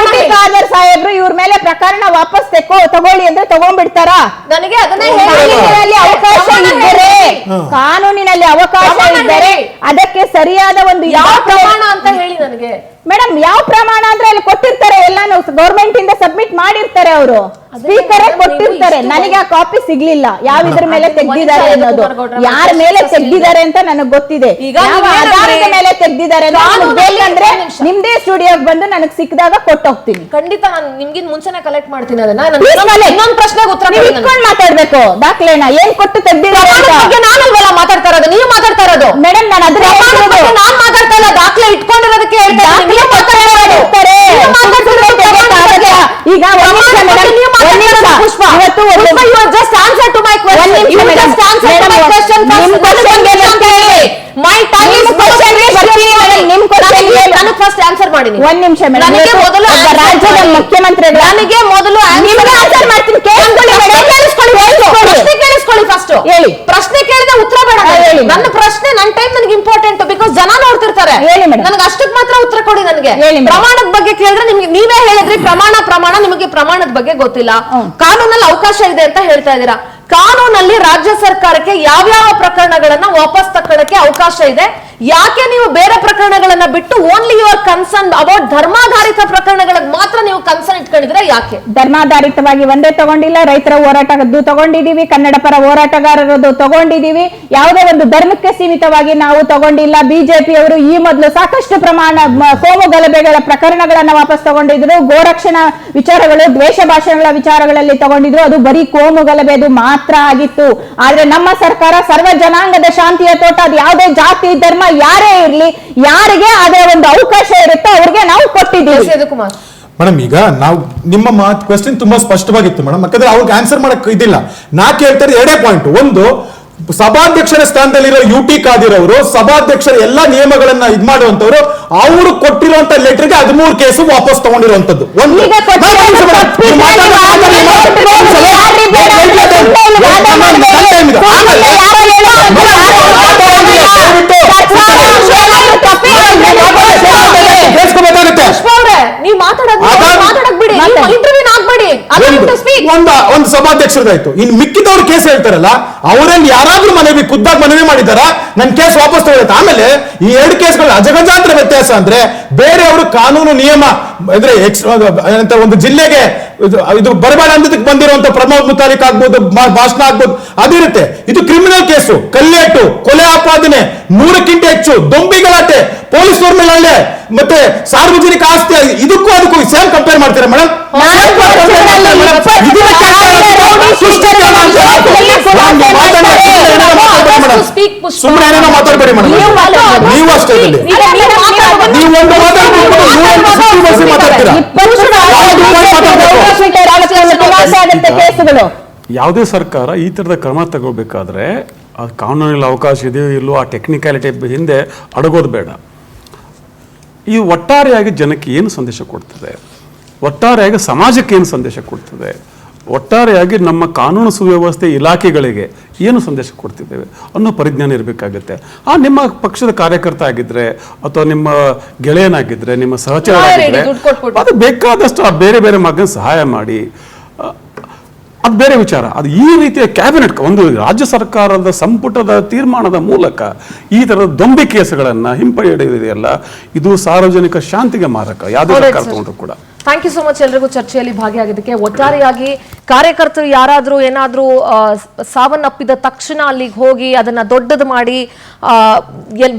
ಖಾದರ್ ಸಾಹೇಬ್ರು ಇವ್ರ ಮೇಲೆ ಪ್ರಕರಣ ವಾಪಸ್ ತಗೊಳ್ಳಿ ಅಂದ್ರೆ ತಗೊಂಡ್ಬಿಡ್ತಾರ? ನನಗೆ ಅದನ್ನೇ ಅವಕಾಶ ಇದ್ದರೆ, ಕಾನೂನಿನಲ್ಲಿ ಅವಕಾಶ ಇದ್ದರೆ ಅದಕ್ಕೆ ಸರಿಯಾದ ಒಂದು ಯಾವ ಪ್ರಮಾಣ ಅಂತ ಹೇಳಿ ನನಗೆ. ಮೇಡಮ್, ಯಾವ ಪ್ರಮಾಣ ಅಂದ್ರೆ ಅಲ್ಲಿ ಕೊಟ್ಟಿರ್ತಾರೆ, ಎಲ್ಲಾನು ಗೌರ್ಮೆಂಟ್ ಇಂದ ಸಬ್ಮಿಟ್ ಮಾಡಿರ್ತಾರೆ. ಅವರು ಸ್ಪೀಕರ್ ಕೊಟ್ಟಿರ್ತಾರೆ. ನನಗೆ ಆ ಕಾಪಿ ಸಿಗ್ಲಿಲ್ಲ. ಯಾವ ಇದ್ರ ಮೇಲೆ ತೆಗ್ದಿದ್ದಾರೆ ಅನ್ನೋದು, ಯಾರ ಮೇಲೆ ತೆಗ್ದಿದ್ದಾರೆ ಅಂತ ನನಗೆ ಗೊತ್ತಿದೆ. ಯಾವ ಆಧಾರದ ಮೇಲೆ ತೆಗ್ದಿದ್ದಾರೆ ಅಂದ್ರೆ ನಿಮ್ದೇ ಸ್ಟುಡಿಯೋಗೆ ಬಂದು ನನಗೆ ಸಿಕ್ಕಿದಾಗ ಕೊಟ್ಟೋಗ್ತೀನಿ. ಖಂಡಿತ ನಾನು ನಿಮ್ಗಿಂತ ಮುಂಚೆನೆ ಕಲೆಕ್ಟ್ ಮಾಡ್ತೀನಿ ಅದನ್ನ. ಇನ್ನೊಂದು ಪ್ರಶ್ನೆಗೆ ಉತ್ತರ ಇಟ್ಕೊಂಡು ಮಾತಾಡ್ಬೇಕು. ದಾಖಲೆನ ಏನ್ ಕೊಟ್ಟು ತೆಗ್ದಿದ್ದಾರೆ ನಾನಲ್ವಲ್ಲ ಮಾತಾಡ್ತಾ ಇರೋದು, ನೀವು ಮಾತಾಡ್ತಾ ಇರೋದು. ಮೇಡಮ್, ನಾನು ಅದ್ರ ನಾನ್ ಮಾತಾಡ್ತಾ ಇಲ್ಲ, ದಾಖಲೆ ಇಟ್ಕೊಂಡಿರೋದಕ್ಕೆ ಹೇಳ್ತಾರೆ. ಈಗ just answer to my question. You just answer to my question. My time is ನನಗೆ ಫಸ್ಟ್ ಆನ್ಸರ್ ಮಾಡಿ. ಒಂದ್ ನಿಮಿಷ ಮೇಡಮ್, ನನಗೆ ಮೊದಲು ರಾಜ್ಯದ ಮುಖ್ಯಮಂತ್ರಿಗಳು ನನಗೆ ಮೊದಲು ಆನ್ಸರ್ ಮಾಡ್ತೀನಿ. ಪ್ರಶ್ನೆ ಕೇಳಿಸ್ಕೊಳ್ಳಿ ಫಸ್ಟ್. ಹೇಳಿ. ಪ್ರಶ್ನೆ ಕೇಳಿದ ಉತ್ತರ ಬೇಡ. ನನ್ನ ಪ್ರಶ್ನೆ, ನನ್ನ ಟೈಮ್ ನನಗೆ ಇಂಪಾರ್ಟೆಂಟ್. ಬಿಕಾಸ್ ಜನ ನೋಡ್ತಿರ್ತಾರೆ. ನನಗೆ ಅಷ್ಟಕ್ಕೆ ಮಾತ್ರ ಉತ್ತರ ಕೊಡಿ. ನನಗೆ ಪ್ರಮಾಣದ ಬಗ್ಗೆ ಕೇಳಿದ್ರೆ ನಿಮ್ಗೆ ನೀವೇ ಹೇಳಿದ್ರಿ ಪ್ರಮಾಣ ನಿಮಗೆ ಪ್ರಮಾಣದ ಬಗ್ಗೆ ಗೊತ್ತಿಲ್ಲ. ಕಾನೂನಲ್ಲಿ ಅವಕಾಶ ಇದೆ ಅಂತ ಹೇಳ್ತಾ ಇದ್ದೀರಾ. ಕಾನೂನಲ್ಲಿ ರಾಜ್ಯ ಸರ್ಕಾರಕ್ಕೆ ಯಾವ್ಯಾವ ಪ್ರಕರಣಗಳನ್ನ ವಾಪಸ್ ತಕೊಳ್ಳಕ್ಕೆ ಅವಕಾಶ ಇದೆ? ಯಾಕೆ ನೀವು ಬೇರೆ ಪ್ರಕರಣಗಳನ್ನ ಬಿಟ್ಟು ಓನ್ಲಿ ಯುವರ್ ಕನ್ಸರ್ನ್ ಅಬೌಟ್ ಧರ್ಮಾಧಾರಿತ ಪ್ರಕರಣಗಳಿಗೆ ಮಾತ್ರ ನೀವು ಕನ್ಸರ್ನ್ ಇಟ್ಕೊಂಡಿದ್ರೆ ಯಾಕೆ? ಧರ್ಮಾಧಾರಿತವಾಗಿ ಒಂದೇ ತಗೊಂಡಿಲ್ಲ. ರೈತರ ಹೋರಾಟದ್ದು ತಗೊಂಡಿದೀವಿ, ಕನ್ನಡ ಪರ ಹೋರಾಟಗಾರರದ್ದು ತಗೊಂಡಿದೀವಿ. ಯಾವುದೇ ಒಂದು ಧರ್ಮಕ್ಕೆ ಸೀಮಿತವಾಗಿ ನಾವು ತಗೊಂಡಿಲ್ಲ. ಬಿಜೆಪಿ ಅವರು ಈ ಮೊದಲು ಸಾಕಷ್ಟು ಪ್ರಮಾಣ ಕೋಮು ಗಲಭೆಗಳ ಪ್ರಕರಣಗಳನ್ನ ವಾಪಸ್ ತಗೊಂಡಿದ್ರು. ಗೋರಕ್ಷಣಾ ವಿಚಾರಗಳು, ದ್ವೇಷ ಭಾಷಣಗಳ ವಿಚಾರಗಳಲ್ಲಿ ತಗೊಂಡಿದ್ರು. ಅದು ಬರೀ ಕೋಮು ಗಲಭೆದು ಮಾತ್ರ ಆಗಿತ್ತು. ಆದ್ರೆ ನಮ್ಮ ಸರ್ಕಾರ ಸರ್ವ ಜನಾಂಗದ ಶಾಂತಿಯ ತೋಟ. ಅದು ಯಾವುದೇ ಜಾತಿ ಧರ್ಮ ಯಾರೇ ಇರ್ಲಿ, ಯಾರಿಗೆ ಅದೇ ಒಂದು ಅವಕಾಶ ಇರುತ್ತೋ ಅವ್ರಿಗೆ ನಾವು ಕೊಟ್ಟಿದ್ದೀವಿ. ಮೇಡಮ್, ಈಗ ನಾವು ನಿಮ್ಮ ಕ್ವೆಶ್ಚನ್ ತುಂಬಾ ಸ್ಪಷ್ಟವಾಗಿತ್ತು ಮೇಡಮ್. ಯಾಕಂದ್ರೆ ಅವ್ರಿಗೆ ಆನ್ಸರ್ ಮಾಡಕ್ ಇದಿಲ್ಲ. ನಾ ಕೇಳ್ತಾರೆ ಎರಡೇ ಪಾಯಿಂಟ್. ಒಂದು, ಸಭಾಧ್ಯಕ್ಷರ ಸ್ಥಾನದಲ್ಲಿರೋ UT ಖಾದರ್ ಅವರು ಸಭಾಧ್ಯಕ್ಷರ ಎಲ್ಲಾ ನಿಯಮಗಳನ್ನ ಇದ್ ಮಾಡುವಂತವ್ರು, ಅವರು ಕೊಟ್ಟಿರುವಂತ ಲೆಟರ್ಗೆ 13 ಕೇಸು ವಾಪಸ್ ತಗೊಂಡಿರುವಂತದ್ದು. ಒಂದು ಒಂದು ಸಭಾಧ್ಯಕ್ಷರದಾಯ್ತು. ಇನ್ನು ಮಿಕ್ಕಿದವ್ರು ಕೇಸ್ ಹೇಳ್ತಾರಲ್ಲ, ಅವರಲ್ಲಿ ಯಾರಾದ್ರೂ ಖುದ್ದಾಗಿ ಮನವಿ ಮಾಡಿದಾರ ನನ್ನ ಕೇಸ್ ವಾಪಸ್ ತಗೊಳುತ್ತೆ. ಆಮೇಲೆ ಈ 2 ಕೇಸ್ಗಳು ಅಜಗಜಾಂತರ ವ್ಯತ್ಯಾಸ ಅಂದ್ರೆ ಬೇರೆಯವರು ಕಾನೂನು ನಿಯಮ ಅಂದ್ರೆ ಒಂದು ಜಿಲ್ಲೆಗೆ ಇದು ಬರಬೇಡ ಅಂದಕ್ಕೆ ಬಂದಿರುವಂತ ಪ್ರಮೋದ್ ಮುತಾಲಿಕ್ ಆಗ್ಬೋದು, ಭಾಷಣ ಆಗ್ಬೋದು, ಅದಿರುತ್ತೆ. ಇದು ಕ್ರಿಮಿನಲ್ ಕೇಸು, ಕಲ್ಲೇಟು, ಕೊಲೆ ಆಪಾದನೆ, 100ಕ್ಕಿಂತ ಹೆಚ್ಚು ದೊಂಬಿ ಗಲಾಟೆ, ಪೊಲೀಸರ ಮೇಲೆ ಹಲ್ಲೆ, ಮತ್ತೆ ಸಾರ್ವಜನಿಕ ಆಸ್ತಿ, ಇದಕ್ಕೂ ಅದಕ್ಕೂ ಸೇಮ್ ಕಂಪೇರ್ ಮಾಡ್ತೀರಾ ಮೇಡಮ್? ಸುಮ್ಮನೆ ಏನೇನೋ ಮಾತಾಡ್ಬೇಡಿ ಮೇಡಮ್. ನೀವು ಅಷ್ಟೇ ನೀವು ಒಂದು ಮಾತಾಡ್ತೀರಾ. ಯಾವುದೇ ಸರ್ಕಾರ ಈ ತರದ ಕ್ರಮ ತಗೋಬೇಕಾದ್ರೆ ಅದು ಕಾನೂನಲ್ಲಿ ಅವಕಾಶ ಇದೆಯೋ ಇಲ್ಲೋ ಆ ಟೆಕ್ನಿಕಾಲಿಟಿ ಹಿಂದೆ ಅಡಗೋದು ಬೇಡ. ಈ ಒಟ್ಟಾರೆಯಾಗಿ ಜನಕ್ಕೆ ಏನು ಸಂದೇಶ ಕೊಡ್ತದೆ, ಒಟ್ಟಾರೆಯಾಗಿ ಸಮಾಜಕ್ಕೆ ಏನು ಸಂದೇಶ ಕೊಡ್ತದೆ, ಒಟ್ಟಾರೆಯಾಗಿ ನಮ್ಮ ಕಾನೂನು ಸುವ್ಯವಸ್ಥೆ ಇಲಾಖೆಗಳಿಗೆ ಏನು ಸಂದೇಶ ಕೊಡ್ತಿದ್ದೇವೆ ಅನ್ನೋ ಪರಿಜ್ಞಾನ ಇರಬೇಕಾಗುತ್ತೆ. ನಿಮ್ಮ ಪಕ್ಷದ ಕಾರ್ಯಕರ್ತ ಆಗಿದ್ರೆ ಅಥವಾ ನಿಮ್ಮ ಗೆಳೆಯನಾಗಿದ್ರೆ, ನಿಮ್ಮ ಸಹಚರ ಆಗಿದ್ರೆ ಅದು ಬೇಕಾದಷ್ಟು ಬೇರೆ ಬೇರೆ ಮಗನ ಸಹಾಯ ಮಾಡಿ, ಅದು ಬೇರೆ ವಿಚಾರ. ಅದು ಈ ರೀತಿಯ ಕ್ಯಾಬಿನೆಟ್ ಒಂದು ರಾಜ್ಯ ಸರ್ಕಾರದ ಸಂಪುಟದ ತೀರ್ಮಾನದ ಮೂಲಕ ಈ ತರದ ದೊಂಬಿ ಕೇಸುಗಳನ್ನ ಹಿಂಪಡೆಯುವುದೆಯಲ್ಲ, ಇದು ಸಾರ್ವಜನಿಕ ಶಾಂತಿಗೆ ಮಾರಕ. ಯಾವುದೇ ಸರ್ಕಾರ ತಗೊಂಡ್ರು ಕೂಡ. ಥ್ಯಾಂಕ್ ಯು ಸೋ ಮಚ್ ಎಲ್ರಿಗೂ ಚರ್ಚೆಯಲ್ಲಿ ಭಾಗಿಯಾಗಿದ್ದಕ್ಕೆ. ಒಟ್ಟಾರೆಯಾಗಿ ಕಾರ್ಯಕರ್ತರು ಯಾರಾದ್ರೂ ಏನಾದ್ರೂ ಸಾವನ್ನಪ್ಪಿದ ತಕ್ಷಣ ಅಲ್ಲಿಗೆ ಹೋಗಿ ಅದನ್ನ ದೊಡ್ಡದು ಮಾಡಿ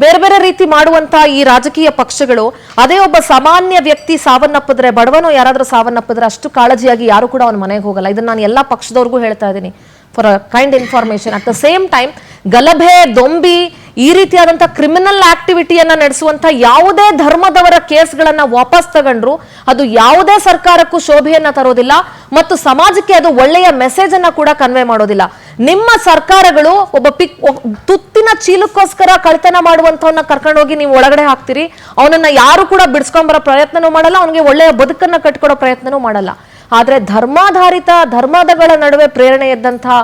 ಬೇರೆ ಬೇರೆ ರೀತಿ ಮಾಡುವಂತ ಈ ರಾಜಕೀಯ ಪಕ್ಷಗಳು, ಅದೇ ಒಬ್ಬ ಸಾಮಾನ್ಯ ವ್ಯಕ್ತಿ ಸಾವನ್ನಪ್ಪಿದ್ರೆ, ಬಡವನೋ ಯಾರಾದ್ರೂ ಸಾವನ್ನಪ್ಪಿದ್ರೆ ಅಷ್ಟು ಕಾಳಜಿಯಾಗಿ ಯಾರು ಕೂಡ ಅವನ ಮನೆಗೆ ಹೋಗಲ್ಲ. ಇದನ್ನ ನಾನು ಎಲ್ಲಾ ಪಕ್ಷದವ್ರಿಗೂ ಹೇಳ್ತಾ ಇದ್ದೀನಿ for kind information. At the same time ಗಲಭೆ, ದೊಂಬಿ, ಈ ರೀತಿಯಾದಂಥ ಕ್ರಿಮಿನಲ್ ಆಕ್ಟಿವಿಟಿಯನ್ನ ನಡೆಸುವಂತ ಯಾವುದೇ ಧರ್ಮದವರ ಕೇಸ್ಗಳನ್ನ ವಾಪಸ್ ತಗೊಂಡ್ರು ಅದು ಯಾವುದೇ ಸರ್ಕಾರಕ್ಕೂ ಶೋಭೆಯನ್ನ ತರೋದಿಲ್ಲ ಮತ್ತು ಸಮಾಜಕ್ಕೆ ಅದು ಒಳ್ಳೆಯ ಮೆಸೇಜ್ ಅನ್ನ ಕೂಡ ಕನ್ವೆ ಮಾಡೋದಿಲ್ಲ. ನಿಮ್ಮ ಸರ್ಕಾರಗಳು ಒಬ್ಬ ತುತ್ತಿನ ಚೀಲಕ್ಕೋಸ್ಕರ ಕಳ್ತನ ಮಾಡುವಂತವನ್ನ ಕರ್ಕೊಂಡೋಗಿ ನೀವು ಒಳಗಡೆ ಹಾಕ್ತೀರಿ, ಅವನನ್ನ ಯಾರು ಕೂಡ ಬಿಡಿಸ್ಕೊಂಬರೋ ಪ್ರಯತ್ನನೂ ಮಾಡಲ್ಲ, ಅವನಿಗೆ ಒಳ್ಳೆಯ ಬದುಕನ್ನ ಕಟ್ಕೊಡೋ ಪ್ರಯತ್ನನೂ ಮಾಡಲ್ಲ. ಆದ್ರೆ ಧರ್ಮಾಧಾರಿತ ಧರ್ಮಗಳ ನಡುವೆ ಪ್ರೇರಣೆ ಎದ್ದಂತಹ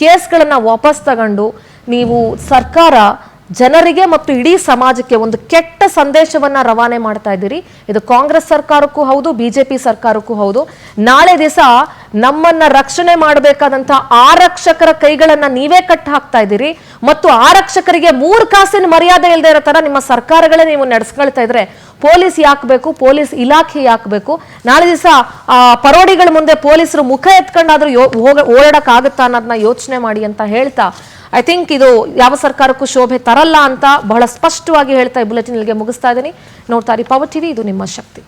ಕೇಸ್ಗಳನ್ನ ವಾಪಸ್ ತಗೊಂಡು ನೀವು ಸರ್ಕಾರ ಜನರಿಗೆ ಮತ್ತು ಇಡೀ ಸಮಾಜಕ್ಕೆ ಒಂದು ಕೆಟ್ಟ ಸಂದೇಶವನ್ನ ರವಾನೆ ಮಾಡ್ತಾ ಇದ್ದೀರಿ. ಇದು ಕಾಂಗ್ರೆಸ್ ಸರ್ಕಾರಕ್ಕೂ ಹೌದು, ಬಿಜೆಪಿ ಸರ್ಕಾರಕ್ಕೂ ಹೌದು. ನಾಳೆ ದಿವಸ ನಮ್ಮನ್ನ ರಕ್ಷಣೆ ಮಾಡಬೇಕಾದಂತ ಆರಕ್ಷಕರ ಕೈಗಳನ್ನ ನೀವೇ ಕಟ್ಟಿ ಹಾಕ್ತಾ ಇದ್ದೀರಿ ಮತ್ತು ಆರಕ್ಷಕರಿಗೆ 3 ಕಾಸಿನ ಮರ್ಯಾದೆ ಇಲ್ಲದೆ ಇರೋ ತರ ನಿಮ್ಮ ಸರ್ಕಾರಗಳೇ ನೀವು ನಡೆಸ್ಕೊಳ್ತಾ ಇದ್ರೆ ಪೊಲೀಸ್ ಯಾಕಬೇಕು, ಪೊಲೀಸ್ ಇಲಾಖೆ ಯಾಕಬೇಕು? ನಾಳೆ ದಿವಸ ಪರೋಡಿಗಳ ಮುಂದೆ ಪೊಲೀಸರು ಮುಖ ಎತ್ಕೊಂಡಾದ್ರೂ ಓಡಾಡಕ್ ಆಗುತ್ತಾ ಅನ್ನೋದನ್ನ ಯೋಚನೆ ಮಾಡಿ ಅಂತ ಹೇಳ್ತಾ, ಐ ಥಿಂಕ್ ಇದು ಯಾವ ಸರ್ಕಾರಕ್ಕೂ ಶೋಭೆ ತರಲ್ಲ ಅಂತ ಬಹಳ ಸ್ಪಷ್ಟವಾಗಿ ಹೇಳ್ತಾ ಈ ಬುಲೆಟಿನ್ ಇಲ್ಲಿಗೆ ಮುಗಿಸ್ತಾ ಇದ್ದೀನಿ. ನೋಡ್ತಾ ಇರಿ ಪವರ್ ಟಿವಿ, ಇದು ನಿಮ್ಮ ಶಕ್ತಿ.